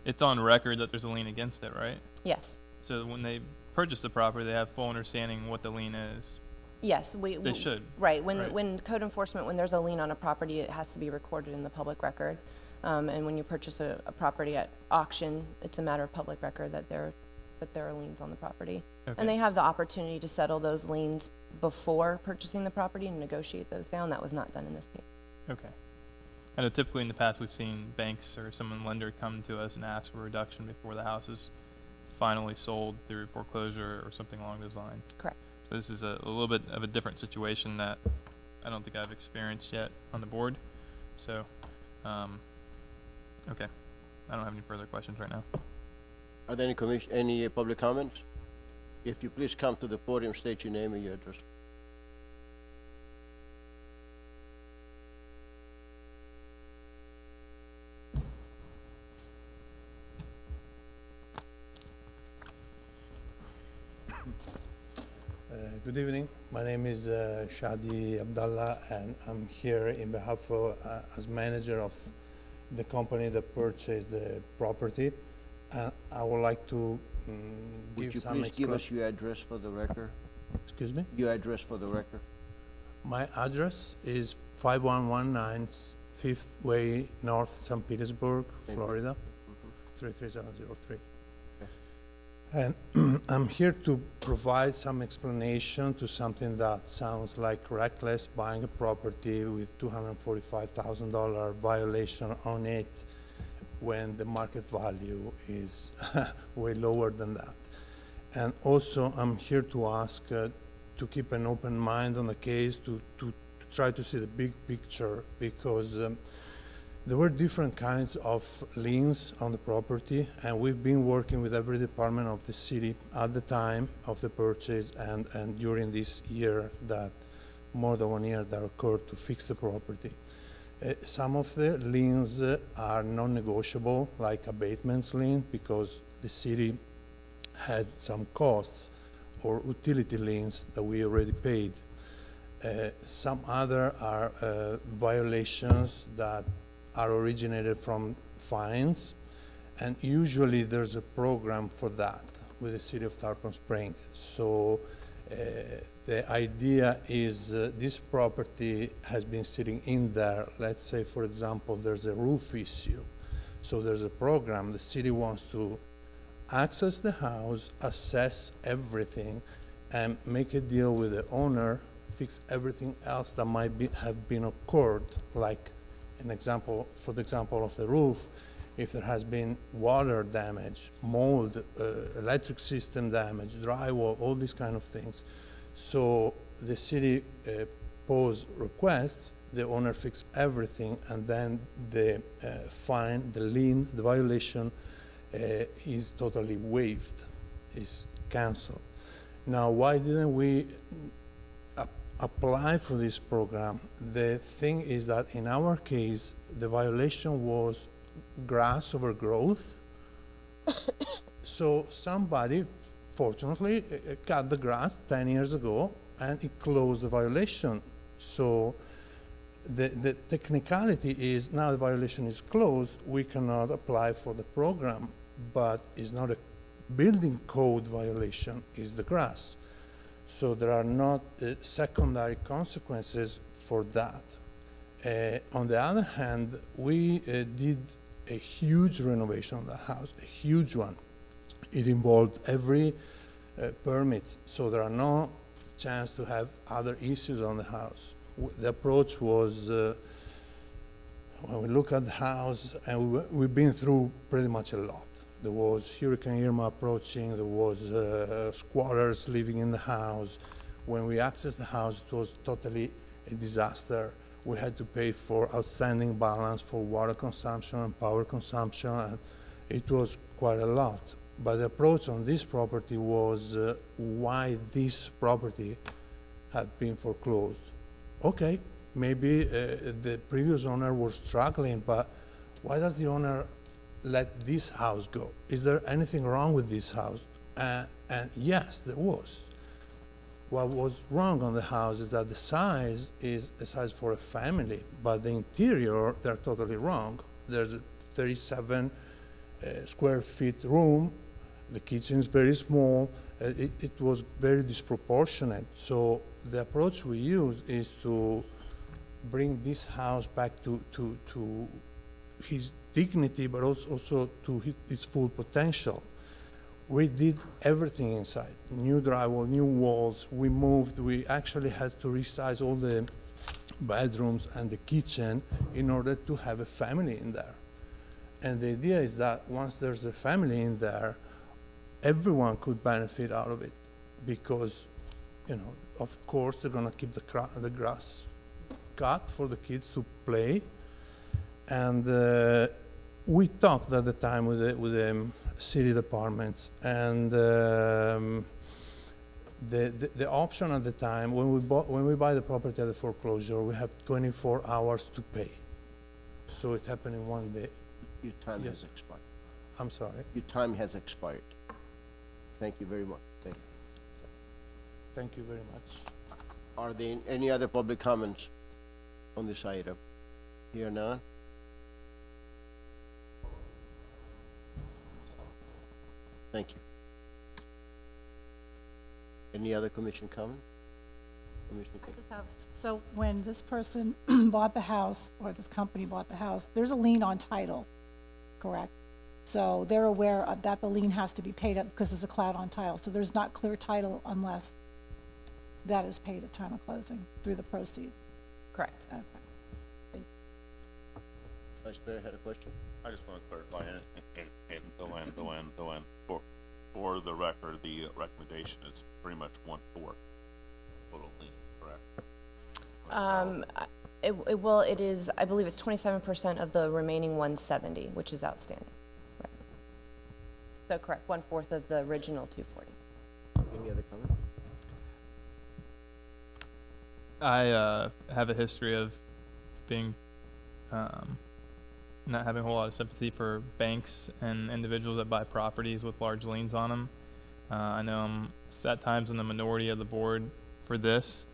it's on record that there's a lien against it, right? Yes. So when they purchase the property, they have full understanding what the lien is. Yes, They should. Right. Right. When code enforcement, when there's a lien on a property, it has to be recorded in the public record. And when you purchase a property at auction, it's a matter of public record that there are liens on the property. Okay. And they have the opportunity to settle those liens before purchasing the property and negotiate those down. That was not done in this case. Okay. I know typically in the past we've seen banks or some lender come to us and ask for a reduction before the house is finally sold through foreclosure or something along those lines. Correct. So this is a little bit of a different situation that I don't think I've experienced yet on the board. So, okay. I don't have any further questions right now. Are there any public comments? If you please come to the podium, state your name and your address. Good evening. My name is Shadi Abdallah, and I'm here in behalf of, as manager of the company that purchased the property. I would like to Would give you some please give us your address for the record? Excuse me? Your address for the record? My address is 5119 5th Way North, St. Petersburg, Florida, 33703. And I'm here to provide some explanation to something that sounds like reckless, buying a property with $245,000 violation on it when the market value is way lower than that. And also, I'm here to ask to keep an open mind on the case, to try to see the big picture, because there were different kinds of liens on the property, and we've been working with every department of the city at the time of the purchase and during this year, that more than 1 year that occurred, to fix the property. Some of the liens are non-negotiable, like abatements lien, because the city had some costs, or utility liens that we already paid. Some other are violations that are originated from fines, and usually there's a program for that with the city of Tarpon Springs. So the idea is this property has been sitting in there. Let's say, for example, there's a roof issue. So there's a program. The city wants to access the house, assess everything, and make a deal with the owner, fix everything else that might have been occurred, like an example, for the example of the roof, if there has been water damage, mold, electric system damage, drywall, all these kind of things. So the city pose requests, the owner fix everything, and then the fine, the lien, the violation is totally waived, is canceled. Now, why didn't we apply for this program? The thing is that in our case, the violation was grass overgrowth. So somebody, fortunately, cut the grass 10 years ago, and it closed the violation. So the technicality is now the violation is closed, we cannot apply for the program, but it's not a building code violation, it's the grass. So there are not secondary consequences for that. On the other hand, we did a huge renovation of the house, a huge one. It involved every permit, so there are no chance to have other issues on the house. The approach was, when we look at the house, and we've been through pretty much a lot. There was Hurricane Irma approaching, there was squatters living in the house. When we accessed the house, it was totally a disaster. We had to pay for outstanding balance for water consumption and power consumption, and it was quite a lot. But the approach on this property was why this property had been foreclosed. Okay, maybe the previous owner was struggling, but why does the owner let this house go? Is there anything wrong with this house? And yes, there was. What was wrong on the house is that the size is a size for a family, but the interior, they're totally wrong. There's a 37 square feet room. The kitchen is very small. It was very disproportionate. So the approach we used is to bring this house back to his dignity, but also to its full potential. We did everything inside, new drywall, new walls. We moved, we actually had to resize all the bedrooms and the kitchen in order to have a family in there. And the idea is that once there's a family in there, everyone could benefit out of it, because, you know, of course they're gonna keep the grass cut for the kids to play. And we talked at the time with the city departments, and the option at the time, when we buy the property at the foreclosure, we have 24 hours to pay. So it happened in one day. Your time Yes. has expired. I'm sorry. Your time has expired. Thank you very much. Thank you. Thank you very much. Are there any other public comments on this item? Here none? Thank you. Any other commission comment? Commissioner King? Just have, so when this person bought the house, or this company bought the house, there's a lien on title, correct? So they're aware of that the lien has to be paid up because there's a cloud on title. So there's not clear title unless that is paid at time of closing through the proceeds. Correct. Okay. Vice Mayor had a question? I just want to clarify, and the land, for the record, the recommendation is pretty much 1/4 total lien, correct? It is, I believe it's 27% of the remaining 170, which is outstanding. Right. So correct, 1/4 of the original 240. Any other comment? I have a history of being not having a whole lot of sympathy for banks and individuals that buy properties with large liens on them. I know I'm at times in the minority of the board for this.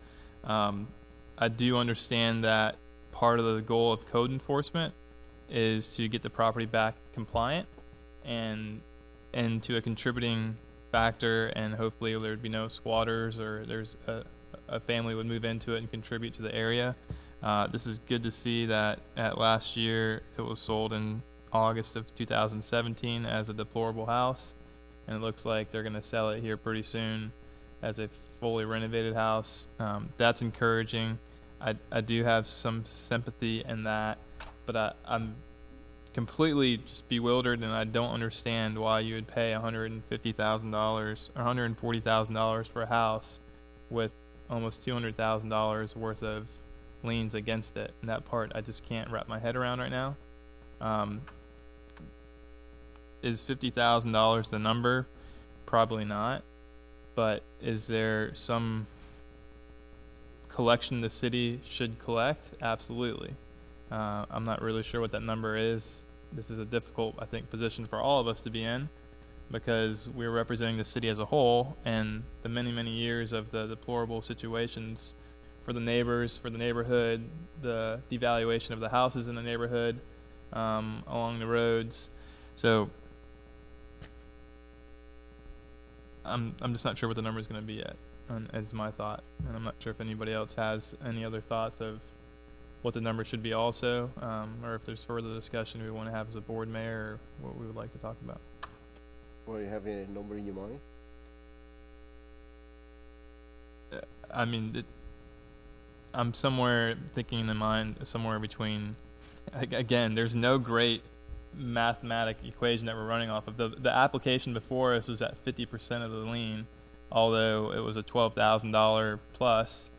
I do understand that part of the goal of code enforcement is to get the property back compliant and to a contributing factor, and hopefully there would be no squatters, or there's a family would move into it and contribute to the area. This is good to see that at last year it was sold in August of 2017 as a deplorable house, and it looks like they're going to sell it here pretty soon as a fully renovated house. That's encouraging. I do have some sympathy in that, but I'm completely just bewildered, and I don't understand why you would pay $150,000 or $140,000 for a house with almost $200,000 worth of liens against it. And that part I just can't wrap my head around right now. Is $50,000 the number? Probably not. But is there some collection the city should collect? Absolutely. I'm not really sure what that number is. This is a difficult, I think, position for all of us to be in, because we're representing the city as a whole, and the many, many years of the deplorable situations for the neighbors, for the neighborhood, the devaluation of the houses in the neighborhood, along the roads. So I'm just not sure what the number is going to be yet, is my thought. And I'm not sure if anybody else has any other thoughts of what the number should be also, or if there's further discussion we want to have as a board, Mayor, or what we would like to talk about. Well, you have any number in your mind? I mean, I'm somewhere thinking in mind somewhere between, again, there's no great mathematic equation that we're running off of. The application before us was at 50% of the lien, although it was a $12,000 plus.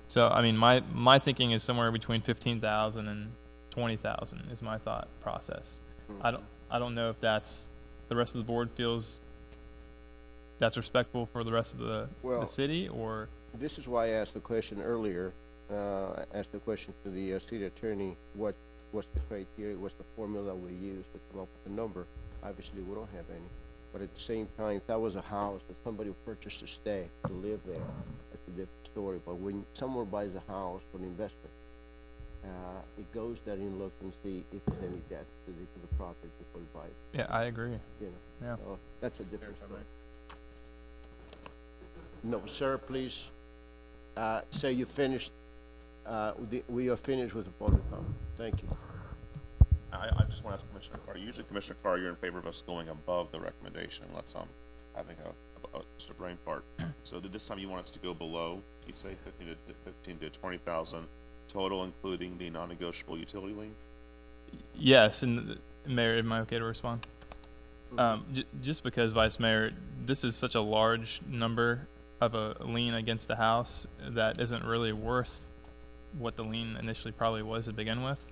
So I mean, my thinking is somewhere between 15,000 and 20,000 is my thought process. I don't know if that's the rest of the board feels that's respectful for the rest of the city, or This is why I asked the question earlier, asked the question to the city attorney, what's the criteria, what's the formula we use to come up with a number? Obviously, we don't have any, but at the same time, if that was a house that somebody purchased to stay, to live there, that's a different story. But when someone buys a house for an investment, it goes there and looks and see if there's any debt to the property before you buy it, yeah, I agree. you know? Yeah. So that's a different story. No, sir, please, say you finished, we are finished with the public comment. Thank you. I just want to ask Commissioner Carr, usually Commissioner Carr, you're in favor of us going above the recommendation unless I'm having just a brain fart. So this time you want us to go below, you'd say 15 to 20,000 total, including the non-negotiable utility lien? Yes, and Mayor, am I okay to respond? Just because, Vice Mayor, this is such a large number of a lien against a house that isn't really worth what the lien initially probably was to begin with.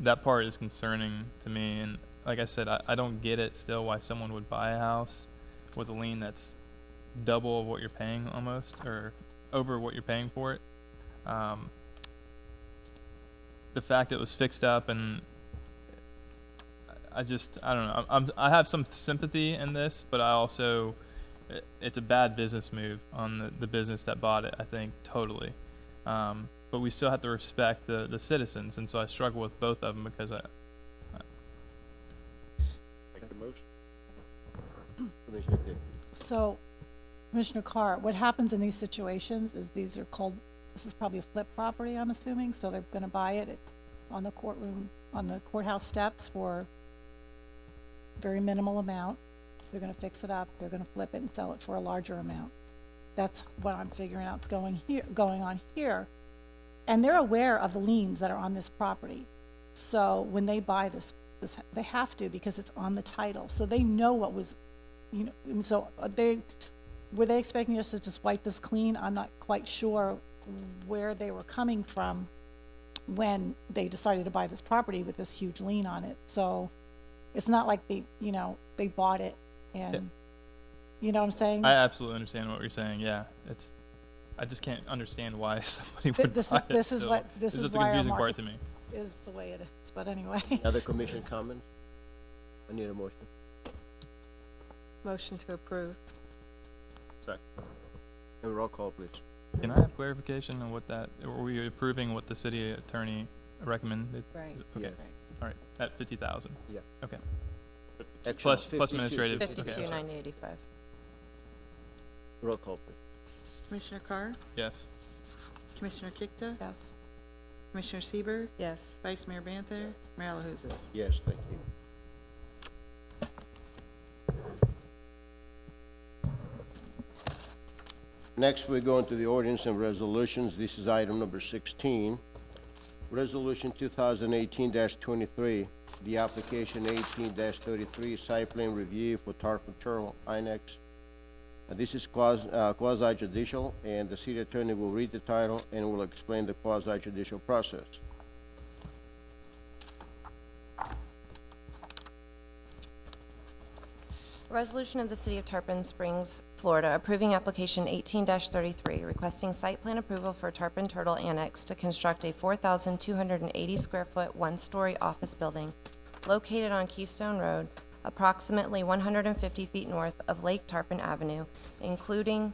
That part is concerning to me, and like I said, I don't get it still why someone would buy a house with a lien that's double of what you're paying almost, or over what you're paying for it. The fact it was fixed up, and I don't know. I have some sympathy in this, but I also, it's a bad business move on the business that bought it, I think, totally. But we still have to respect the citizens, and so I struggle with both of them because Make the motion. Commissioner Dick. So, Commissioner Carr, what happens in these situations is this is probably a flip property, I'm assuming, so they're gonna buy it on the courthouse steps for very minimal amount. They're gonna fix it up, they're gonna flip it and sell it for a larger amount. That's what I'm figuring out's going on here. And they're aware of the liens that are on this property. So when they buy this, they have to, because it's on the title. So they know what was, and so were they expecting us to just wipe this clean? I'm not quite sure where they were coming from when they decided to buy this property with this huge lien on it. So it's not like they bought it and, you know what I'm saying? I absolutely understand what you're saying. Yeah, I just can't understand why somebody would buy it. This is still. this is the why our confusing part market to me. is the way it is. But anyway. Other commission comments? I need a motion. Motion to approve. Second. And roll call, please. Can I have clarification on were we approving what the city attorney recommended? Right. Okay. Yeah. All right, at 50,000. Yeah. Okay. Actually, Plus 52. administrative. 52,985. Roll call, please. Commissioner Carr, Yes. Commissioner Kikta, Yes. Commissioner Sieber, Yes. Vice Mayor Banther, Mayor LaHousas. Yes, thank you. Next, we're going to the ordinance and resolutions. This is item number 16. Resolution 2018-23, the application 18-33, site plan review for Tarpon Turtle Annex. This is quasi judicial, and the city attorney will read the title and will explain the quasi judicial process. Resolution of the City of Tarpon Springs, Florida, approving application 18-33, requesting site plan approval for Tarpon Turtle Annex to construct a 4,280 square foot, one-story office building located on Keystone Road, approximately 150 feet north of Lake Tarpon Avenue, including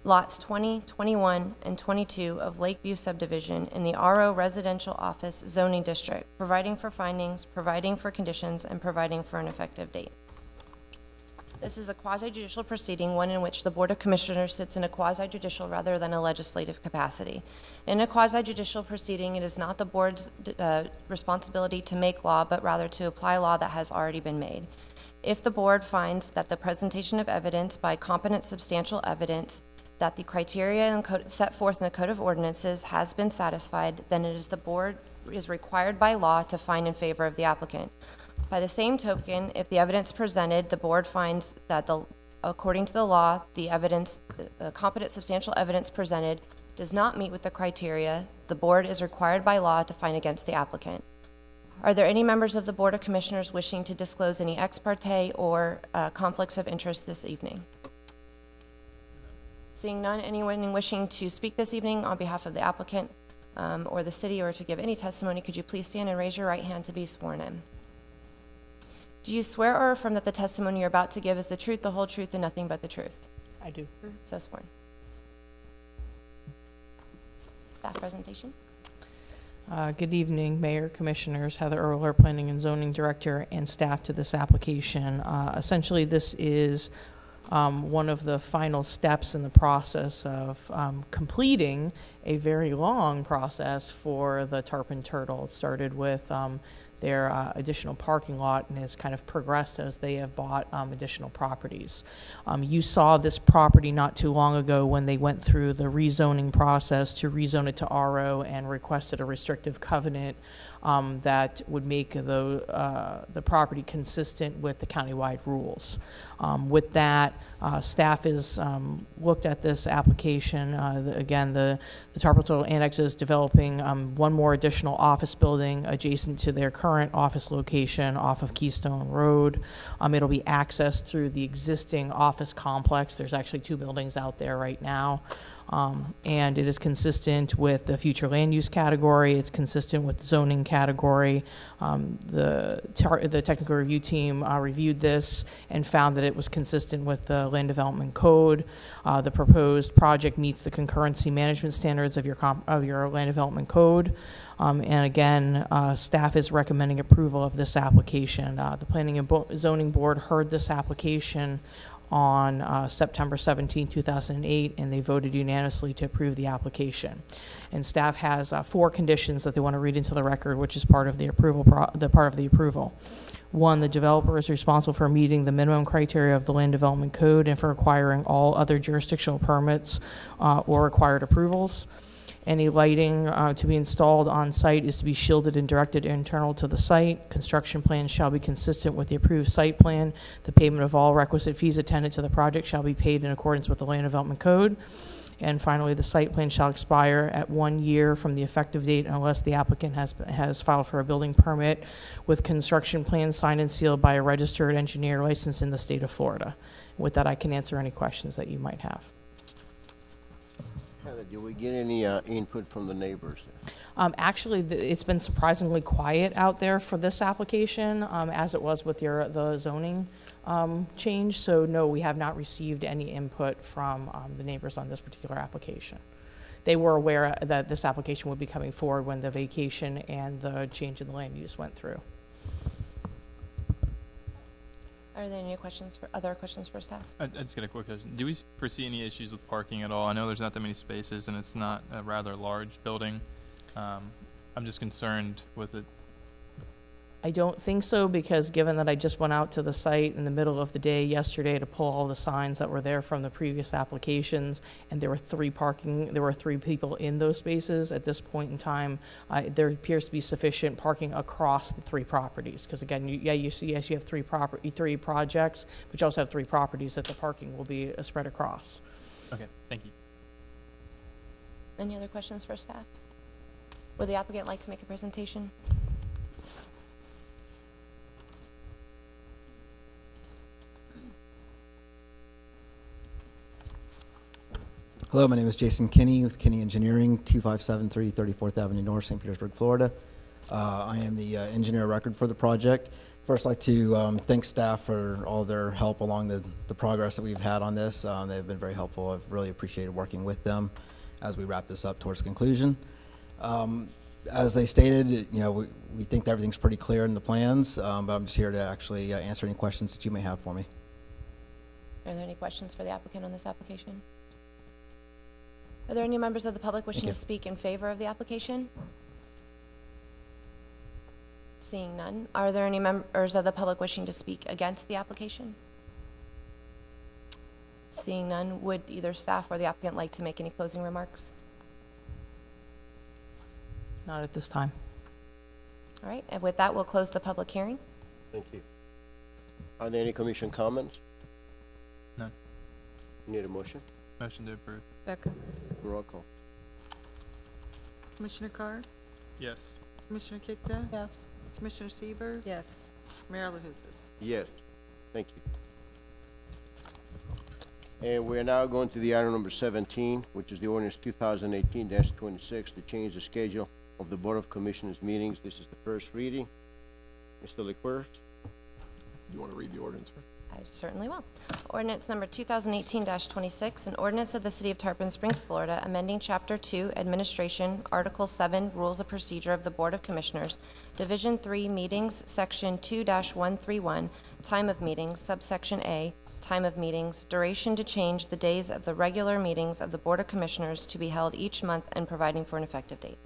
lots 20, 21, and 22 of Lakeview subdivision in the RO Residential Office Zoning District, providing for findings, providing for conditions, and providing for an effective date. This is a quasi-judicial proceeding, one in which the Board of Commissioners sits in a quasi-judicial rather than a legislative capacity. In a quasi-judicial proceeding, it is not the board's responsibility to make law, but rather to apply law that has already been made. If the board finds that the presentation of evidence by competent substantial evidence that the criteria and set forth in the Code of Ordinances has been satisfied, then it is the board is required by law to find in favor of the applicant. By the same token, if the evidence presented, the board finds that according to the law, the evidence, competent substantial evidence presented does not meet with the criteria, the board is required by law to find against the applicant. Are there any members of the Board of Commissioners wishing to disclose any ex parte or conflicts of interest this evening? Seeing none, anyone wishing to speak this evening on behalf of the applicant or the city or to give any testimony, could you please stand and raise your right hand to be sworn in? Do you swear or affirm that the testimony you're about to give is the truth, the whole truth, and nothing but the truth? I do. So sworn. Staff presentation. Good evening, Mayor, Commissioners, Heather Erler, Planning and Zoning Director, and staff to this application. Essentially, this is one of the final steps in the process of completing a very long process for the Tarpon Turtle. It started with their additional parking lot and has kind of progressed as they have bought additional properties. You saw this property not too long ago when they went through the rezoning process to rezone it to RO and requested a restrictive covenant that would make the property consistent with the countywide rules. With that, staff has looked at this application. Again, the Tarpon Turtle Annex is developing one more additional office building adjacent to their current office location off of Keystone Road. It'll be accessed through the existing office complex. There's actually 2 buildings out there right now. And it is consistent with the future land use category. It's consistent with the zoning category. The technical review team reviewed this and found that it was consistent with the land development code. The proposed project meets the concurrency management standards of your land development code. And again, staff is recommending approval of this application. The Planning and Zoning Board heard this application on September 17, 2008, and they voted unanimously to approve the application. And staff has 4 conditions that they want to read into the record, which is part of the approval. One, the developer is responsible for meeting the minimum criteria of the Land Development Code and for acquiring all other jurisdictional permits or required approvals. Any lighting to be installed on site is to be shielded and directed internal to the site. Construction plans shall be consistent with the approved site plan. The payment of all requisite fees attendant to the project shall be paid in accordance with the Land Development Code. And finally, the site plan shall expire at 1 year from the effective date unless the applicant has filed for a building permit with construction plans signed and sealed by a registered engineer licensed in the state of Florida. With that, I can answer any questions that you might have. Heather, did we get any input from the neighbors? Actually, it's been surprisingly quiet out there for this application, as it was with the zoning change. So no, we have not received any input from the neighbors on this particular application. They were aware that this application would be coming forward when the vacation and the change in the land use went through. Are there any other questions for staff? I just got a quick question. Do we foresee any issues with parking at all? I know there's not that many spaces and it's not a rather large building. I'm just concerned with it. I don't think so, because given that I just went out to the site in the middle of the day yesterday to pull all the signs that were there from the previous applications, and there were 3 people in those spaces at this point in time, there appears to be sufficient parking across the 3 properties. Because again, you have 3 projects, but you also have 3 properties that the parking will be spread across. Okay, thank you. Any other questions for staff? Would the applicant like to make a presentation? Hello, my name is Jason Kinney with Kinney Engineering, 2573 34th Avenue North, St. Petersburg, Florida. I am the engineer of record for the project. First, I'd like to thank staff for all their help along the progress that we've had on this. They've been very helpful. I've really appreciated working with them as we wrap this up towards conclusion. As they stated, we think that everything's pretty clear in the plans, but I'm just here to actually answer any questions that you may have for me. Are there any questions for the applicant on this application? Are there any members of the public wishing to speak in favor of the application? Seeing none. Are there any members of the public wishing to speak against the application? Seeing none, would either staff or the applicant like to make any closing remarks? Not at this time. All right, and with that, we'll close the public hearing. Thank you. Are there any commission comments? None. Need a motion? Motion to approve. Second. Roll call. Commissioner Carr? Yes. Commissioner Kikta? Yes. Commissioner Sieber, Yes. Mayor LaHousas? Yes, thank you. And we're now going to the item number 17, which is the ordinance 2018-26 to change the schedule of the Board of Commissioners meetings. This is the first reading. Mr. Licouris? You want to read the ordinance first? I certainly will. Ordinance number 2018-26, an ordinance of the City of Tarpon Springs, Florida, amending Chapter 2, Administration, Article 7, Rules of Procedure of the Board of Commissioners, Division 3, Meetings, Section 2-131, Time of Meetings, Subsection A, Time of Meetings, duration to change the days of the regular meetings of the Board of Commissioners to be held each month and providing for an effective date.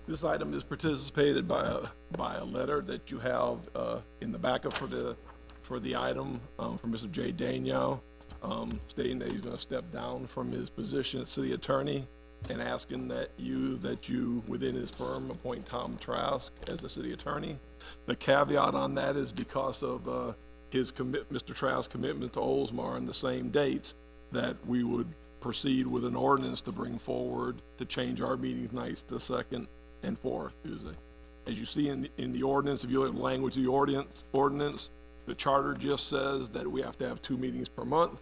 This item is participated by a letter that you have in the backup for the item from Mr. Jay Daniel, stating that he's going to step down from his position as city attorney and asking that you within his firm appoint Tom Trask as the city attorney. The caveat on that is because of Mr. Trask's commitment to Oldsmar on the same dates, that we would proceed with an ordinance to bring forward to change our meeting nights to second and fourth Tuesday. As you see in the ordinance, if you look at the language of the ordinance, the charter just says that we have to have 2 meetings per month.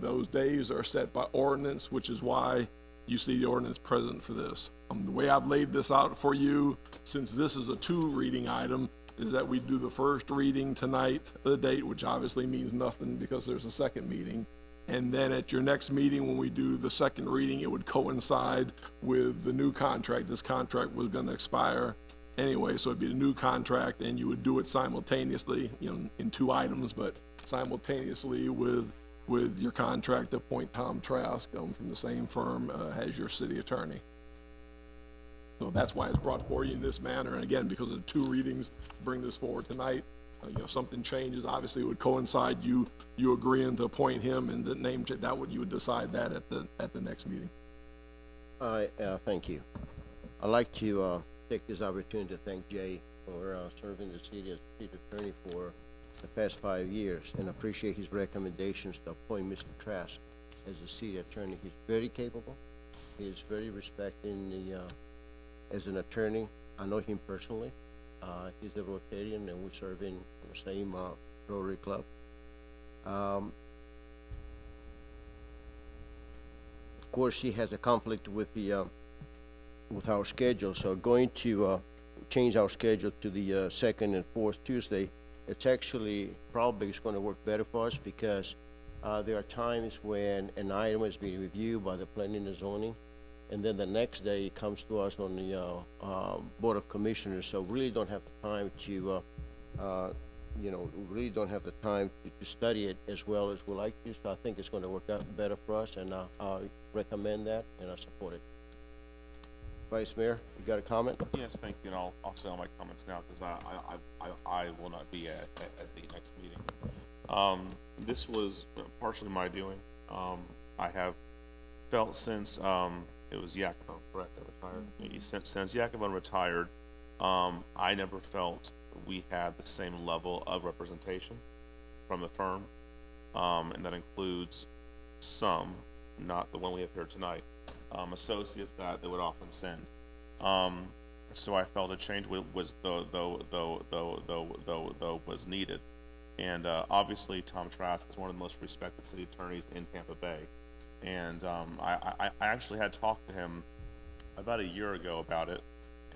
Those days are set by ordinance, which is why you see the ordinance present for this. The way I've laid this out for you, since this is a 2-reading item, is that we do the first reading tonight, the date, which obviously means nothing because there's a second meeting. And then at your next meeting, when we do the second reading, it would coincide with the new contract. This contract was going to expire anyway, so it'd be a new contract, and you would do it simultaneously, in 2 items, but simultaneously with your contract to appoint Tom Trask from the same firm as your city attorney. So that's why it's brought for you in this manner. And again, because of the 2 readings, bring this forward tonight. If something changes, obviously it would coincide you agreeing to appoint him, and the name you would decide that at the next meeting. Thank you. I'd like to take this opportunity to thank Jay for serving the city as city attorney for the past 5 years, and appreciate his recommendations to appoint Mr. Trask as the city attorney. He's very capable. He is very respected as an attorney. I know him personally. He's a Rotarian, and we serve in the same Rotary Club. Of course, he has a conflict with our schedule, so going to change our schedule to the second and fourth Tuesday. It's actually probably is going to work better for us because there are times when an item is being reviewed by the planning and zoning, and then the next day it comes to us on the Board of Commissioners. So we really don't have the time to, to study it as well as we like to. So I think it's going to work out better for us, and I recommend that, and I support it. Vice Mayor, you got a comment? Yes, thank you, and I'll say all my comments now because I will not be at the next meeting. This was partially my doing. I have felt since it was Yakavon, correct, that retired. Since Yakavon retired, I never felt we had the same level of representation from the firm, and that includes some, not the one we have here tonight, associates that they would often send. So I felt a change was was needed, and obviously Tom Trask is one of the most respected city attorneys in Tampa Bay, and I actually had talked to him about a year ago about it,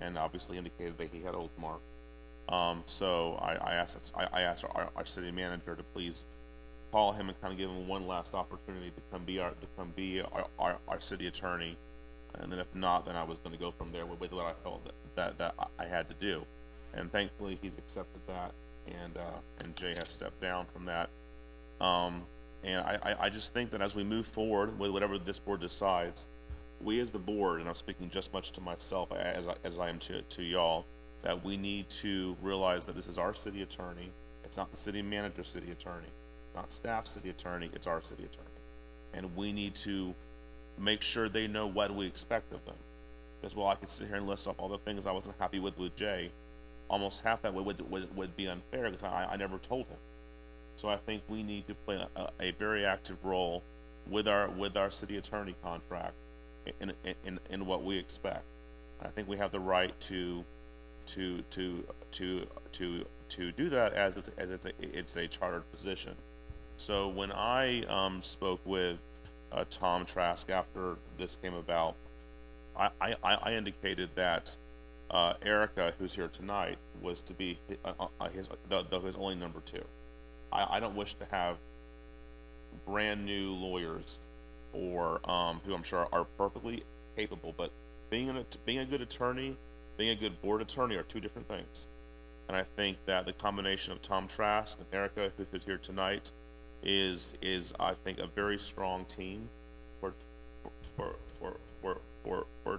and obviously indicated that he had Oldsmar. So I asked our city manager to please call him and kind of give him one last opportunity to come be our city attorney, and then if not, then I was going to go from there with what I felt that I had to do, and thankfully he's accepted that, and Jay has stepped down from that. And I just think that as we move forward with whatever this board decides, we as the board, and I'm speaking just much to myself as I am to y'all, that we need to realize that this is our city attorney. It's not the city manager's city attorney, not staff city attorney, it's our city attorney. And we need to make sure they know what we expect of them. Because while I could sit here and list off all the things I wasn't happy with Jay, almost half that would be unfair because I never told him. So I think we need to play a very active role with our city attorney contract in what we expect. I think we have the right to do that as it's a chartered position. So when I spoke with Tom Trask after this came about, I indicated that Erica, who's here tonight, was to be his only number two. I don't wish to have brand new lawyers or who I'm sure are perfectly capable, but being a good attorney, being a good board attorney are two different things. And I think that the combination of Tom Trask and Erica, who's here tonight, is I think a very strong team for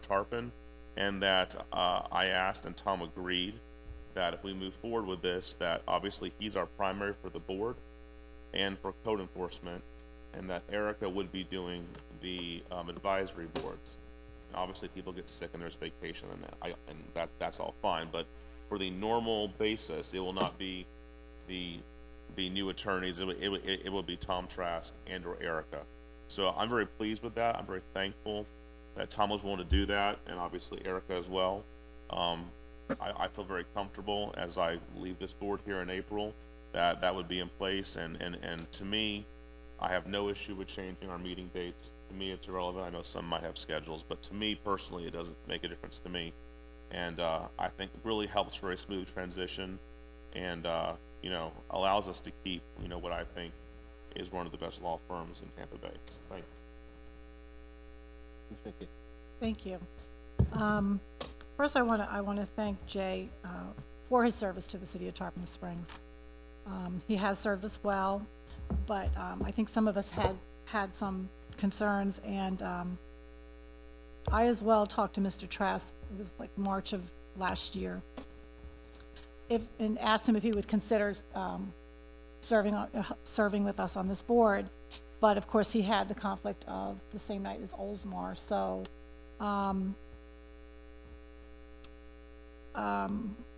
Tarpon, and that I asked and Tom agreed that if we move forward with this, that obviously he's our primary for the board and for code enforcement, and that Erica would be doing the advisory boards. And obviously people get sick and there's vacation and that's all fine, but for the normal basis, it will not be the new attorneys. It will be Tom Trask and or Erica. So I'm very pleased with that. I'm very thankful that Tom was willing to do that, and obviously Erica as well. I feel very comfortable as I leave this board here in April that would be in place, and to me, I have no issue with changing our meeting dates. To me, it's irrelevant. I know some might have schedules, but to me personally, it doesn't make a difference to me. And I think it really helps for a smooth transition, and allows us to keep what I think is one of the best law firms in Tampa Bay. So thank you. Thank you. Thank you. First, I want to thank Jay for his service to the city of Tarpon Springs. He has served us well, but I think some of us had some concerns, and I as well talked to Mr. Trask. It was like March of last year, and asked him if he would consider serving with us on this board. But of course, he had the conflict of the same night as Oldsmar, so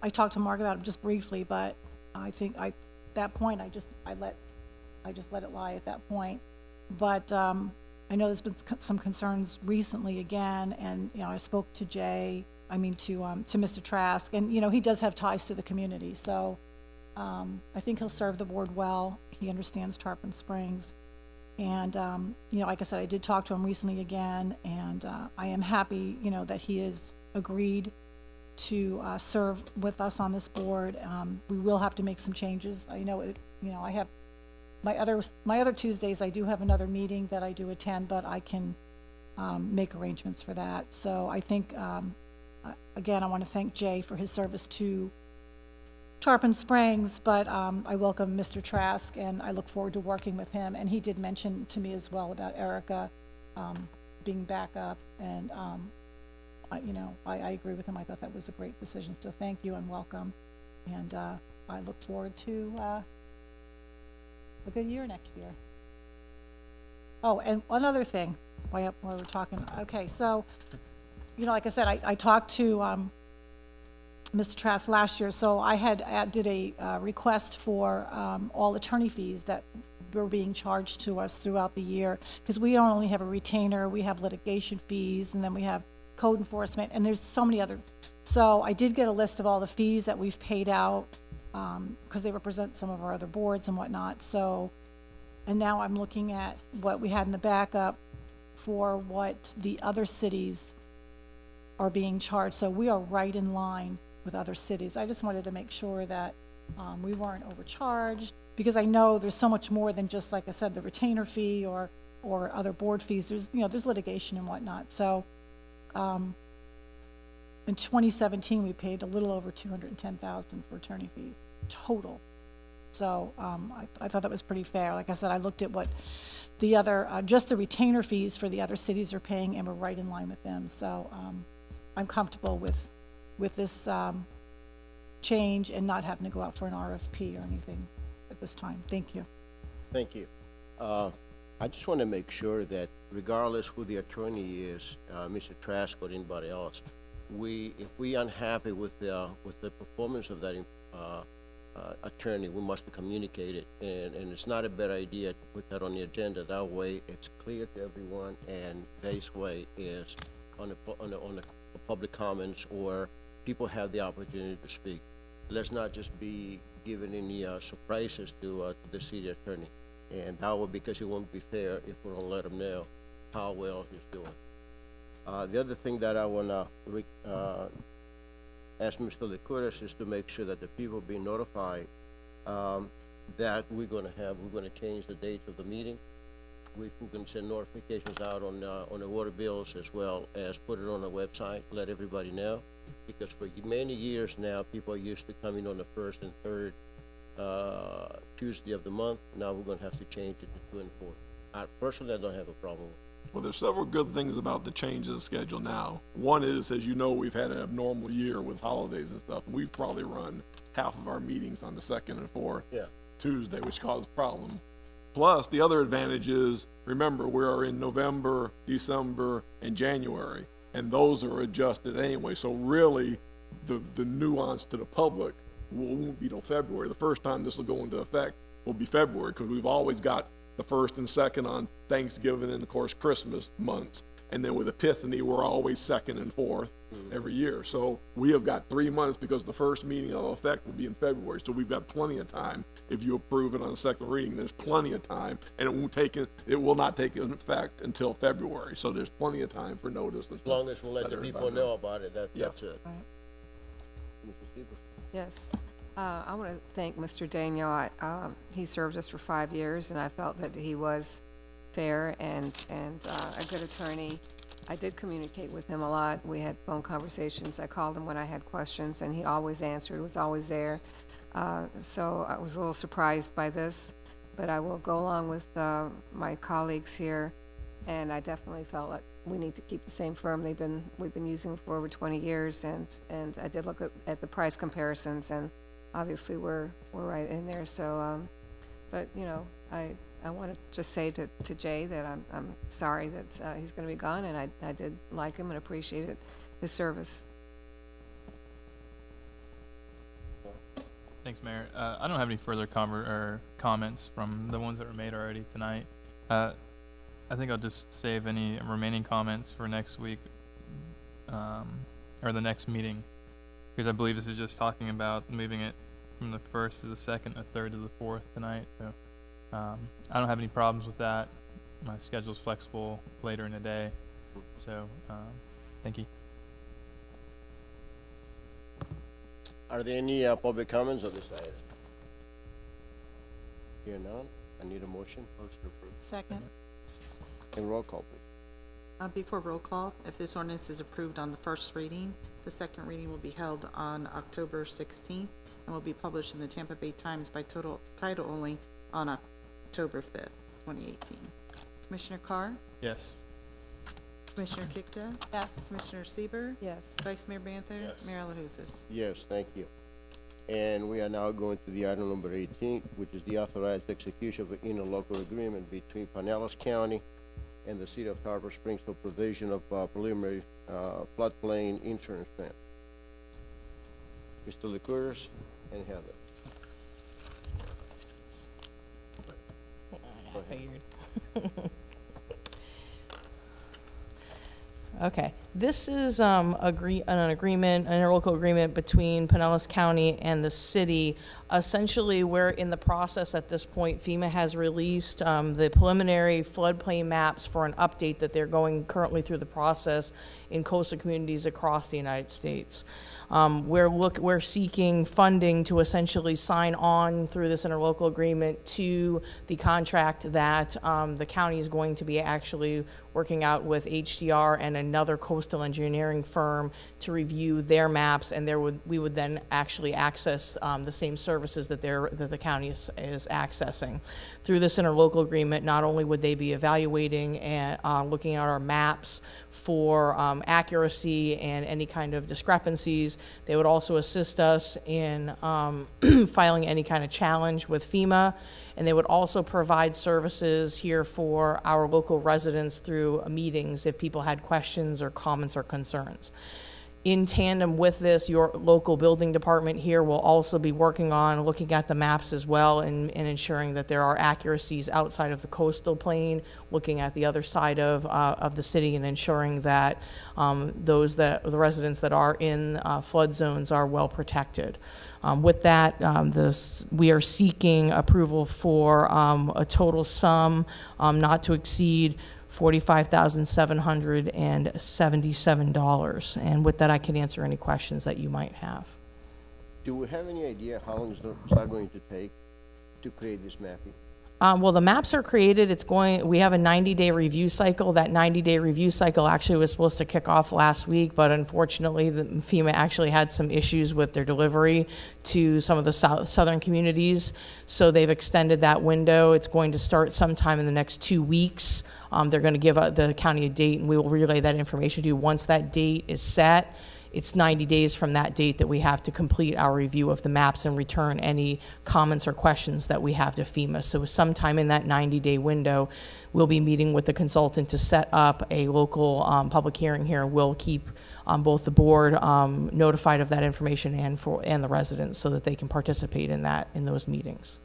I talked to Mark about it just briefly, but I think I just let it lie at that point. But I know there's been some concerns recently again, and I spoke to Jay. to Mr. Trask, and he does have ties to the community, so I think he'll serve the board well. He understands Tarpon Springs, and like I said, I did talk to him recently again, and I am happy that he has agreed to serve with us on this board. We will have to make some changes. I know I have my other Tuesdays. I do have another meeting that I do attend, but I can make arrangements for that. So I think again, I want to thank Jay for his service to Tarpon Springs, but I welcome Mr. Trask, and I look forward to working with him. And he did mention to me as well about Erica being back up, and I agree with him. I thought that was a great decision, so thank you and welcome. And I look forward to a good year next year. Oh, and one other thing while we're talking. Okay, so like I said, I talked to Mr. Trask last year, so I did a request for all attorney fees that were being charged to us throughout the year, because we don't only have a retainer, we have litigation fees, and then we have code enforcement, and there's so many other. So I did get a list of all the fees that we've paid out, because they represent some of our other boards and whatnot. So, and now I'm looking at what we had in the backup for what the other cities are being charged. So we are right in line with other cities. I just wanted to make sure that we weren't overcharged, because I know there's so much more than just, like I said, the retainer fee or other board fees. There's litigation and whatnot. So in 2017, we paid a little over $210,000 for attorney fees total. So I thought that was pretty fair. Like I said, I looked at what the other, just the retainer fees for the other cities are paying, and we're right in line with them. So I'm comfortable with this change and not having to go out for an RFP or anything at this time. Thank you. Thank you. I just want to make sure that regardless who the attorney is, Mr. Trask or anybody else, if we unhappy with the performance of that attorney, we must communicate it, and it's not a bad idea to put that on the agenda. That way, it's clear to everyone, and this way is on the public comments, or people have the opportunity to speak. Let's not just be giving any surprises to the city attorney, and that would, because it won't be fair if we don't let him know how well he's doing. The other thing that I want to ask Mr. Licouris is to make sure that the people be notified that we're going to change the dates of the meeting. We're going to send notifications out on the water bills, as well as put it on the website, let everybody know. Because for many years now, people are used to coming on the first and third Tuesday of the month. Now we're going to have to change it to 2 and 4. Personally, I don't have a problem with it. Well, there's several good things about the change of the schedule now. One is, as you know, we've had an abnormal year with holidays and stuff. We've probably run half of our meetings on the 2nd and 4th Tuesday, which caused problems. Plus, the other advantage is, remember, we are in November, December, and January, and those are adjusted anyway. So really, the nuance to the public won't be till February. The first time this will go into effect will be February, because we've always got the 1st and 2nd on Thanksgiving and, of course, Christmas months. And then with Epiphany, we're always 2nd and 4th every year. So we have got 3 months, because the first meeting of effect will be in February. So we've got plenty of time. If you approve it on the second reading, there's plenty of time, and it will not take effect until February. So there's plenty of time for notice. As long as we let the people know about it, that's it. Mr. Sieber? Yes. I want to thank Mr. Daniel. He served us for 5 years, and I felt that he was fair and a good attorney. I did communicate with him a lot. We had phone conversations. I called him when I had questions, and he always answered, was always there. So I was a little surprised by this, but I will go along with my colleagues here, and I definitely felt like we need to keep the same firm we've been using for over 20 years, and I did look at the price comparisons, and obviously we're right in there. So, but you know, I want to just say to Jay that I'm sorry that he's going to be gone, and I did like him and appreciated his service. Thanks, Mayor. I don't have any further comments from the ones that were made already tonight. I think I'll just save any remaining comments for next week, or the next meeting, because I believe this is just talking about moving it from the 1st to the 2nd, the 3rd to the 4th tonight. So I don't have any problems with that. My schedule's flexible later in the day. So thank you. Are there any public comments on this item? Here none. I need a motion. Motion approved. Second. And roll call, please. Before roll call, if this ordinance is approved on the first reading, the second reading will be held on October 16th and will be published in the Tampa Bay Times by title only on October 5th, 2018. Commissioner Carr? Yes. Commissioner Kikta? Yes. Commissioner Sieber, Yes. Vice Mayor Banther? Yes. Mayor LaHousas? Yes, thank you. And we are now going to the item number 18, which is the authorized execution of an interlocal agreement between Pinellas County and the City of Tarpon Springs for provision of preliminary floodplain insurance plan. Mr. Licouris and Heather. I figured. Okay, this is an agreement, an interlocal agreement between Pinellas County and the city. Essentially, we're in the process at this point. FEMA has released the preliminary floodplain maps for an update that they're going currently through the process in coastal communities across the United States. We're seeking funding to essentially sign on through this interlocal agreement to the contract that the county is going to be actually working out with HDR and another coastal coastal engineering firm to review their maps, and we would then actually access the same services that the county is accessing. Through this interlocal agreement, not only would they be evaluating and looking at our maps for accuracy and any kind of discrepancies, they would also assist us in filing any kind of challenge with FEMA, and they would also provide services here for our local residents through meetings if people had questions or comments or concerns. In tandem with this, your local building department here will also be working on looking at the maps as well and ensuring that there are accuracies outside of the coastal plain, looking at the other side of the city and ensuring that the residents that are in flood zones are well protected. With that, we are seeking approval for a total sum not to exceed $45,777. And with that, I can answer any questions that you might have. Do we have any idea how long is that going to take to create this mapping? Well, the maps are created. We have a 90-day review cycle. That 90-day review cycle actually was supposed to kick off last week, but unfortunately, FEMA actually had some issues with their delivery to some of the southern communities, so they've extended that window. It's going to start sometime in the next 2 weeks. They're going to give the county a date, and we will relay that information to you. Once that date is set, it's 90 days from that date that we have to complete our review of the maps and return any comments or questions that we have to FEMA. So sometime in that 90-day window, we'll be meeting with the consultant to set up a local public hearing here. We'll keep both the board notified of that information and the residents so that they can participate in those meetings.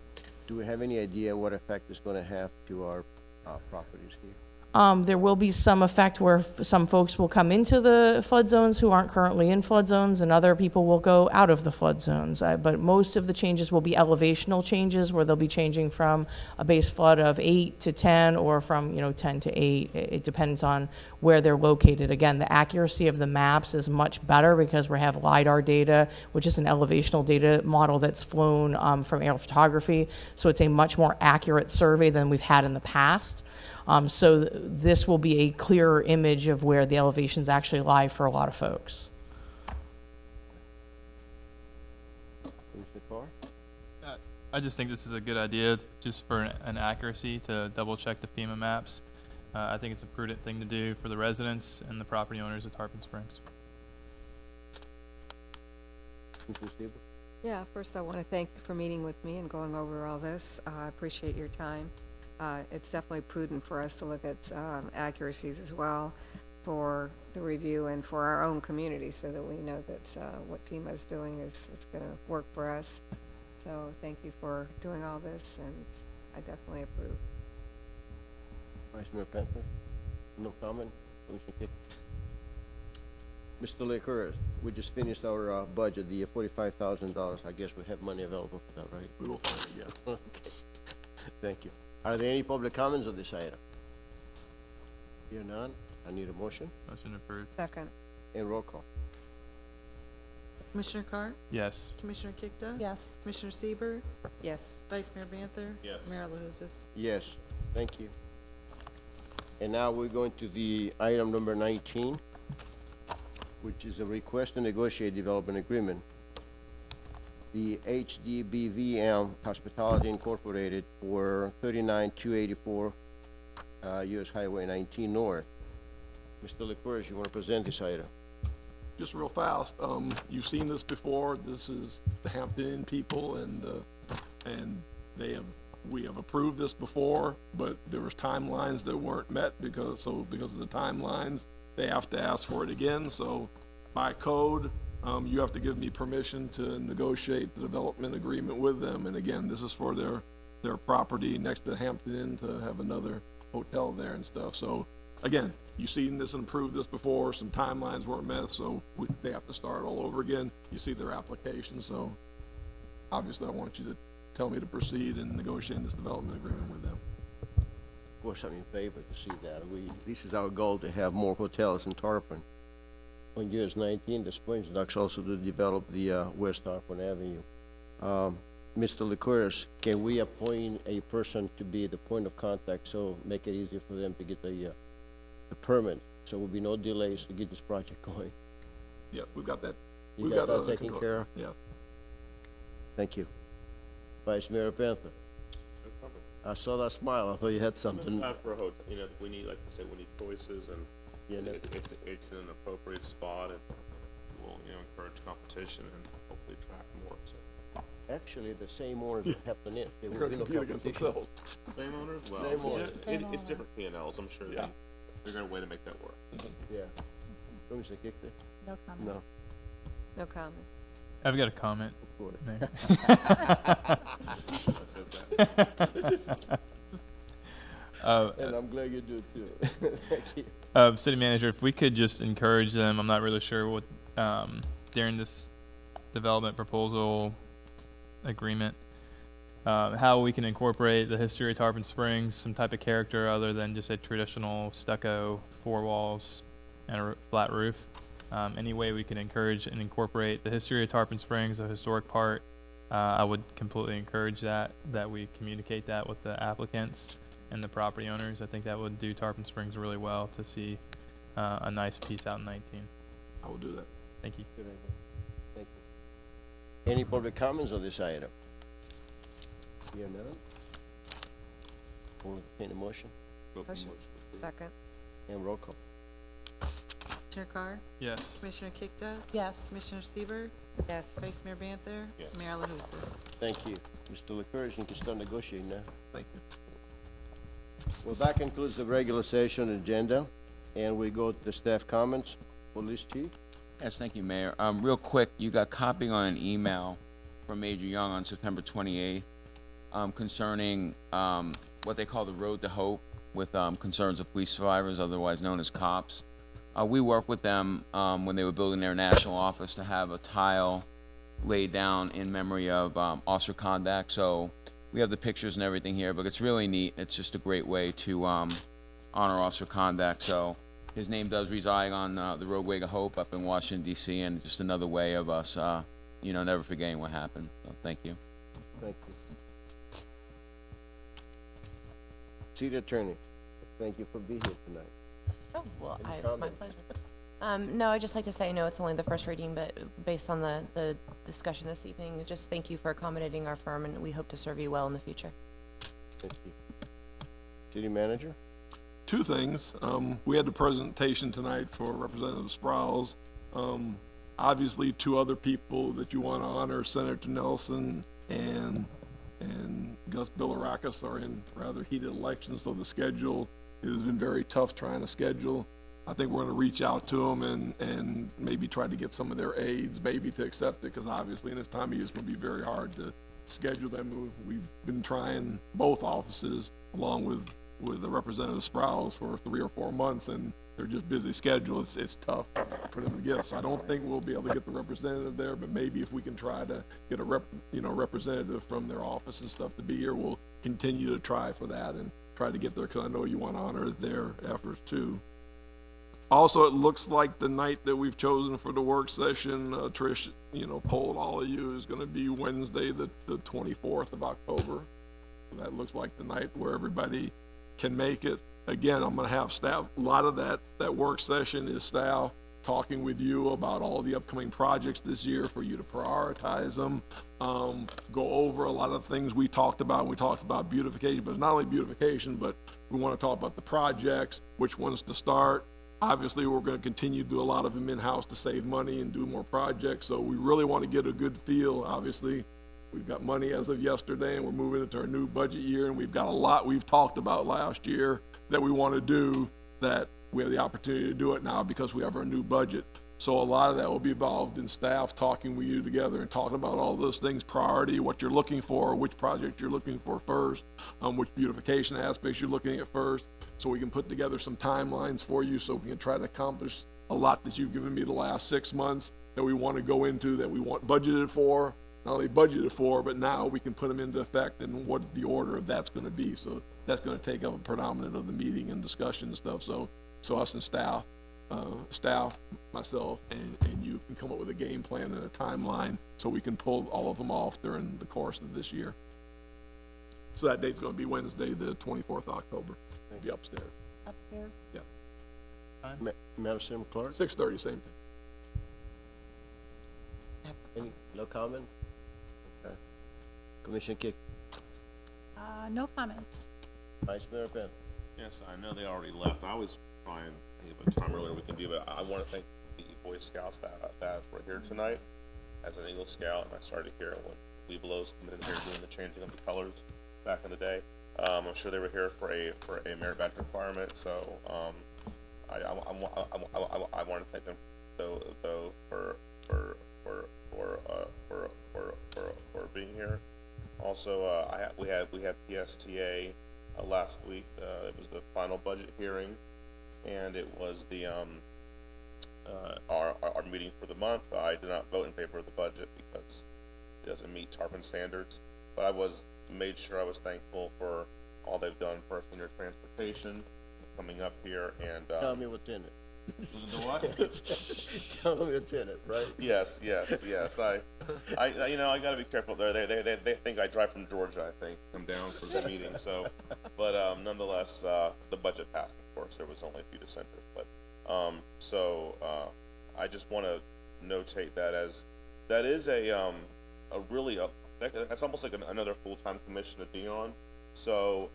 Do we have any idea what effect it's going to have to our properties here? There will be some effect where some folks will come into the flood zones who aren't currently in flood zones, and other people will go out of the flood zones. But most of the changes will be elevational changes, where they'll be changing from a base flood of 8 to 10, or from 10 to 8. It depends on where they're located. Again, the accuracy of the maps is much better because we have LiDAR data, which is an elevational data model that's flown from aerial photography. So it's a much more accurate survey than we've had in the past. So this will be a clearer image of where the elevations actually lie for a lot of folks. I just think this is a good idea just for an accuracy to double check the FEMA maps. I think it's a prudent thing to do for the residents and the property owners of Tarpon Springs. Yeah, first I want to thank you for meeting with me and going over all this. I appreciate your time. It's definitely prudent for us to look at accuracies as well for the review and for our own community, so that we know that what FEMA is doing is going to work for us. So thank you for doing all this, and I definitely approve. Vice Mayor Panther, no comment? Mr. Licorice, we just finished our budget, the $45,000. I guess we have money available for that, right? We will find it, yes. Okay. Thank you. Are there any public comments on this item? Here none. I need a motion Motion approved. Second. and roll call. Commissioner Carr? Yes. Commissioner Kikta? Yes. Commissioner Sieber, Yes. Vice Mayor Banther? Yes. Mayor LaHousas? Yes, thank you. And now we're going to the item number 19, which is a request to negotiate development agreement. The HDBVM Hospitality Incorporated for 39284 US Highway 19 North. Mr. Licorice, you want to present this item? Just real fast, you've seen this before. This is the Hampton Inn people, and we have approved this before, but there was timelines that weren't met because of the timelines, they have to ask for it again. So by code, you have to give me permission to negotiate the development agreement with them. And again, this is for their property next to Hampton Inn to have another hotel there and stuff. So again, you've seen this and approved this before. Some timelines weren't met, so they have to start all over again. You see their application, so obviously I want you to tell me to proceed in negotiating this development agreement with them. Of course, I'm in favor to see that. This is our goal, to have more hotels in Tarpon. On US 19, the Springs Ducks also to develop the West Tarpon Avenue. Mr. Licorice, can we appoint a person to be the point of contact, so make it easier for them to get the permit So will be no delays to get this project going. Yes, we've got that. You We've got that under taken control. care of? Yeah. Thank you. Vice Mayor Panther, I saw that smile, I thought you had something. For a hotel, you know, we need, like I said, we need choices, and Yeah, no. it's in an appropriate spot, and we'll, you know, encourage competition and hopefully attract more, so. Actually, the same owners that have done it, there They're will be gonna no compete against competition. themselves. Same owners? Well, Same owners. it's different P&Ls, I'm sure Yeah. they're gonna way to make that work. Yeah. Who was the kick there? No comment. No. No comment. I've got a comment. Florida. Mayor. And I'm glad you do too. Thank you. City manager, if we could just encourage them, I'm not really sure what, during this development proposal agreement, how we can incorporate the history of Tarpon Springs, some type of character other than just a traditional stucco, 4 walls, and a flat roof. Any way we can encourage and incorporate the history of Tarpon Springs, a historic part, I would completely encourage that we communicate that with the applicants and the property owners. I think that would do Tarpon Springs really well to see a nice piece out in 19. I will do that. Thank you. Good idea. Thank you. Any public comments on this item? Here none? Will entertain a motion Motion. Second. and roll call. Commissioner Carr? Yes. Commissioner Kikta? Yes. Commissioner Sieber, Yes. Vice Mayor Banther? Yes. Mayor LaHousas? Thank you. Mr. LaCourage, you can start negotiating now. Thank you. Well, that concludes the regular session agenda, and we go to the staff comments. Police Chief? Yes, thank you, Mayor. Real quick, you got copying on an email from Major Young on September 28th concerning what they call the Road to Hope with concerns of police survivors, otherwise known as cops. We worked with them when they were building their national office to have a tile laid down in memory of Officer Kondak. So we have the pictures and everything here, but it's really neat. It's just a great way to honor Officer Kondak. So his name does reside on the roadway to Hope up in Washington, D.C., and just another way of us, never forgetting what happened. So thank you. Thank you. City Attorney, thank you for being here tonight. Oh, well, Any it's my comments? pleasure. No, I'd just like to say, I know it's only the first reading, but based on the discussion this evening, just thank you for accommodating our firm, and we hope to serve you well in the future. Thank you. City Manager? Two things. We had the presentation tonight for Representative Sprowls. Obviously, 2 other people that you want to honor, Senator Nelson and Gus Bilirakis, are in rather heated elections, so the schedule has been very tough trying to schedule. I think we're going to reach out to them and maybe try to get some of their aides maybe to accept it, because obviously in this time of year it's going to be very hard to schedule them. We've been trying both offices along with the Representative Sprowls for 3 or 4 months, and they're just busy schedules. It's tough for them to get. So I don't think we'll be able to get the representative there, but maybe if we can try to get a representative from their office and stuff to be here, we'll continue to try for that and try to get there, because I know you want to honor their efforts too. Also, it looks like the night that we've chosen for the work session, Trish, polled all of you, is going to be Wednesday, the 24th of October. So that looks like the night where everybody can make it. Again, I'm going to have staff. A lot of that work session is staff talking with you about all the upcoming projects this year for you to prioritize them. Go over a lot of things we talked about. We talked about beautification, but it's not only beautification, but we want to talk about the projects, which ones to start. Obviously, we're going to continue to do a lot of them in-house to save money and do more projects. So we really want to get a good feel. Obviously, we've got money as of yesterday, and we're moving into our new budget year, and we've got a lot we've talked about last year that we want to do, that we have the opportunity to do it now because we have our new budget. So a lot of that will be involved in staff talking with you together and talking about all those things, priority, what you're looking for, which project you're looking for first, which beautification aspects you're looking at first, so we can put together some timelines for you so we can try to accomplish a lot that you've given me the last 6 months that we want to go into, that we want budgeted for, not only budgeted for, but now we can put them into effect and what the order of that's going to be. So that's going to take up a predominant of the meeting and discussion and stuff. So us and staff, myself, and you can come up with a game plan and a timeline so we can pull all of them off during the course of this year. So that date's going to be Wednesday, the 24th of October. It'll be upstairs. Upstairs? Yeah. time? Madam Clerk, 6:30, same thing. no comment? Okay. Commissioner Kick, No comments. Vice Mayor Penn. Yes, I know they already left. I was trying to think of a time earlier we can do, but I want to thank the Boy Scouts that were here tonight. As an Eagle Scout, and I started here when Webelos came in here doing the changing of the colors back in the day. I'm sure they were here for a merit badge requirement, so I want to thank them though for being here. Also, we had PSTA last week. It was the final budget hearing, and it was the our meeting for the month. I did not vote in favor of the budget because it doesn't meet Tarpon standards, but made sure I was thankful for all they've done for our senior transportation coming up here and Tell me what's in it. the what? Tell me what's in it, right? Yes. I gotta be careful there. They think I drive from Georgia. I think come down for the meeting. So, but nonetheless, the budget passed. Of course, there was only a few dissenters, but I just want to notate that as that is that's almost like another full-time commission to be on. So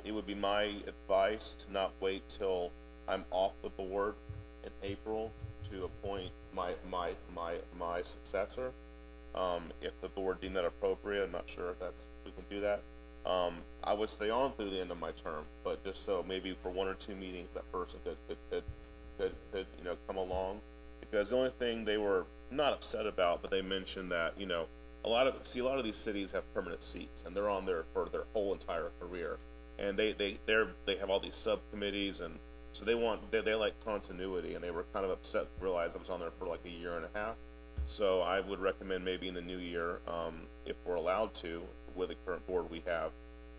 it would be my advice to not wait till I'm off the board in April to appoint my successor. If the board deemed that appropriate, I'm not sure if we can do that. I would stay on through the end of my term, but just so maybe for 1 or 2 meetings that person could come along, because the only thing they were not upset about, but they mentioned that a lot of these cities have permanent seats and they're on there for their whole entire career, and they have all these subcommittees, and so they like continuity, and they were kind of upset to realize I was on there for like a year and a half. So I would recommend maybe in the new year, if we're allowed to, with the current board we have,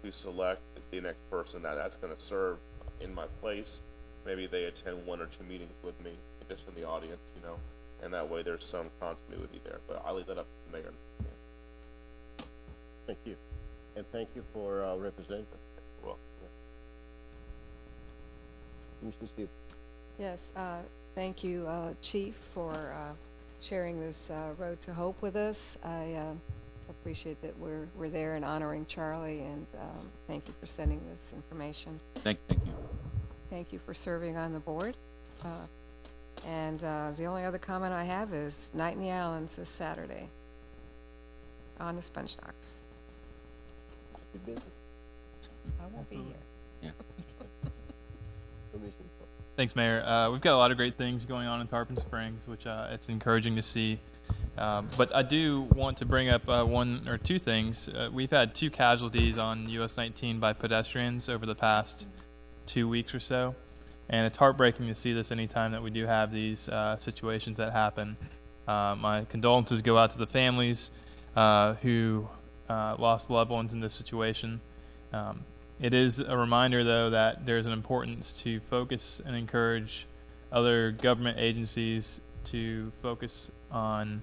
to select the next person that's going to serve in my place. Maybe they attend 1 or 2 meetings with me, just in the audience, and that way there's some continuity there. But I'll leave that up to the mayor. Thank you. And thank you for representing us. Well, Commissioner Steve. Yes, thank you, Chief, for sharing this Road to Hope with us. I appreciate that we're there and honoring Charlie, and thank you for sending this information. Thank you. Thank you for serving on the board. And the only other comment I have is Night in the Islands this Saturday on the Sponge Docks. You busy? I won't be here. Yeah. Commissioner. Thanks, Mayor. We've got a lot of great things going on in Tarpon Springs, which it's encouraging to see. But I do want to bring up 1 or 2 things. We've had 2 casualties on US 19 by pedestrians over the past 2 weeks or so, and it's heartbreaking to see this anytime that we do have these situations that happen. My condolences go out to the families who lost loved ones in this situation. It is a reminder, though, that there's an importance to focus and encourage other government agencies to focus on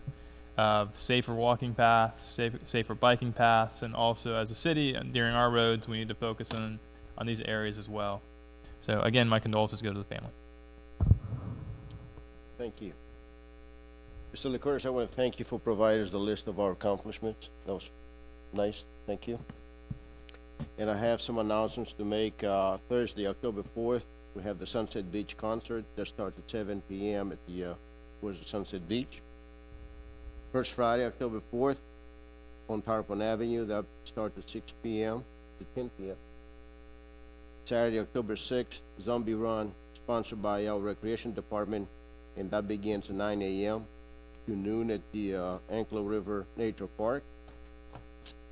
safer walking paths, safer biking paths, and also as a city, during our roads, we need to focus on these areas as well. So again, my condolences go to the family. Thank you. Mr. Licorice, I want to thank you for providing us the list of our accomplishments. That was nice. Thank you. And I have some announcements to make. Thursday, October 4th, we have the Sunset Beach concert that starts at 7 p.m. at the Sunset Beach. First Friday, October 4th, on Tarpon Avenue, that starts at 6 p.m. to 10 p.m. Saturday, October 6th, Zombie Run, sponsored by our Recreation Department, and that begins at 9 a.m. to noon at the Anclo River Nature Park.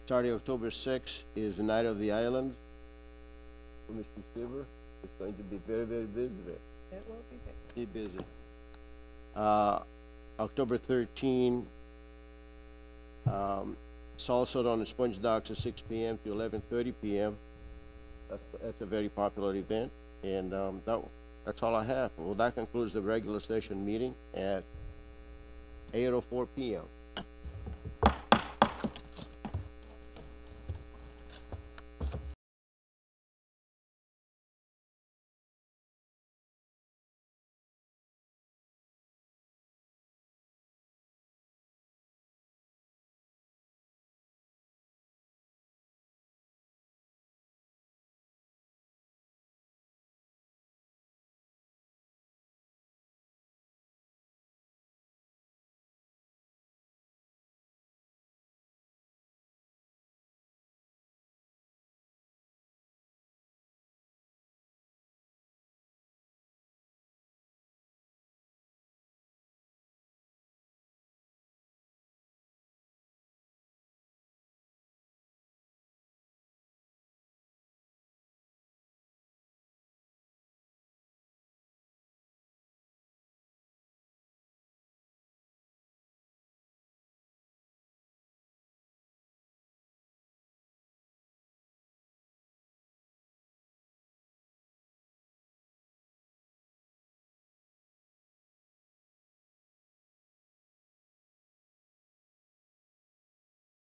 Saturday, October 6th is the Night of the Island. Commissioner Silver, it's going to be very, very busy there. It will be busy. Be busy. October 13, Salsa on the Sponge Docks at 6 p.m. to 11:30 p.m. That's a very popular event, and that's all I have. Well, that concludes the regular session meeting at 8:04 p.m.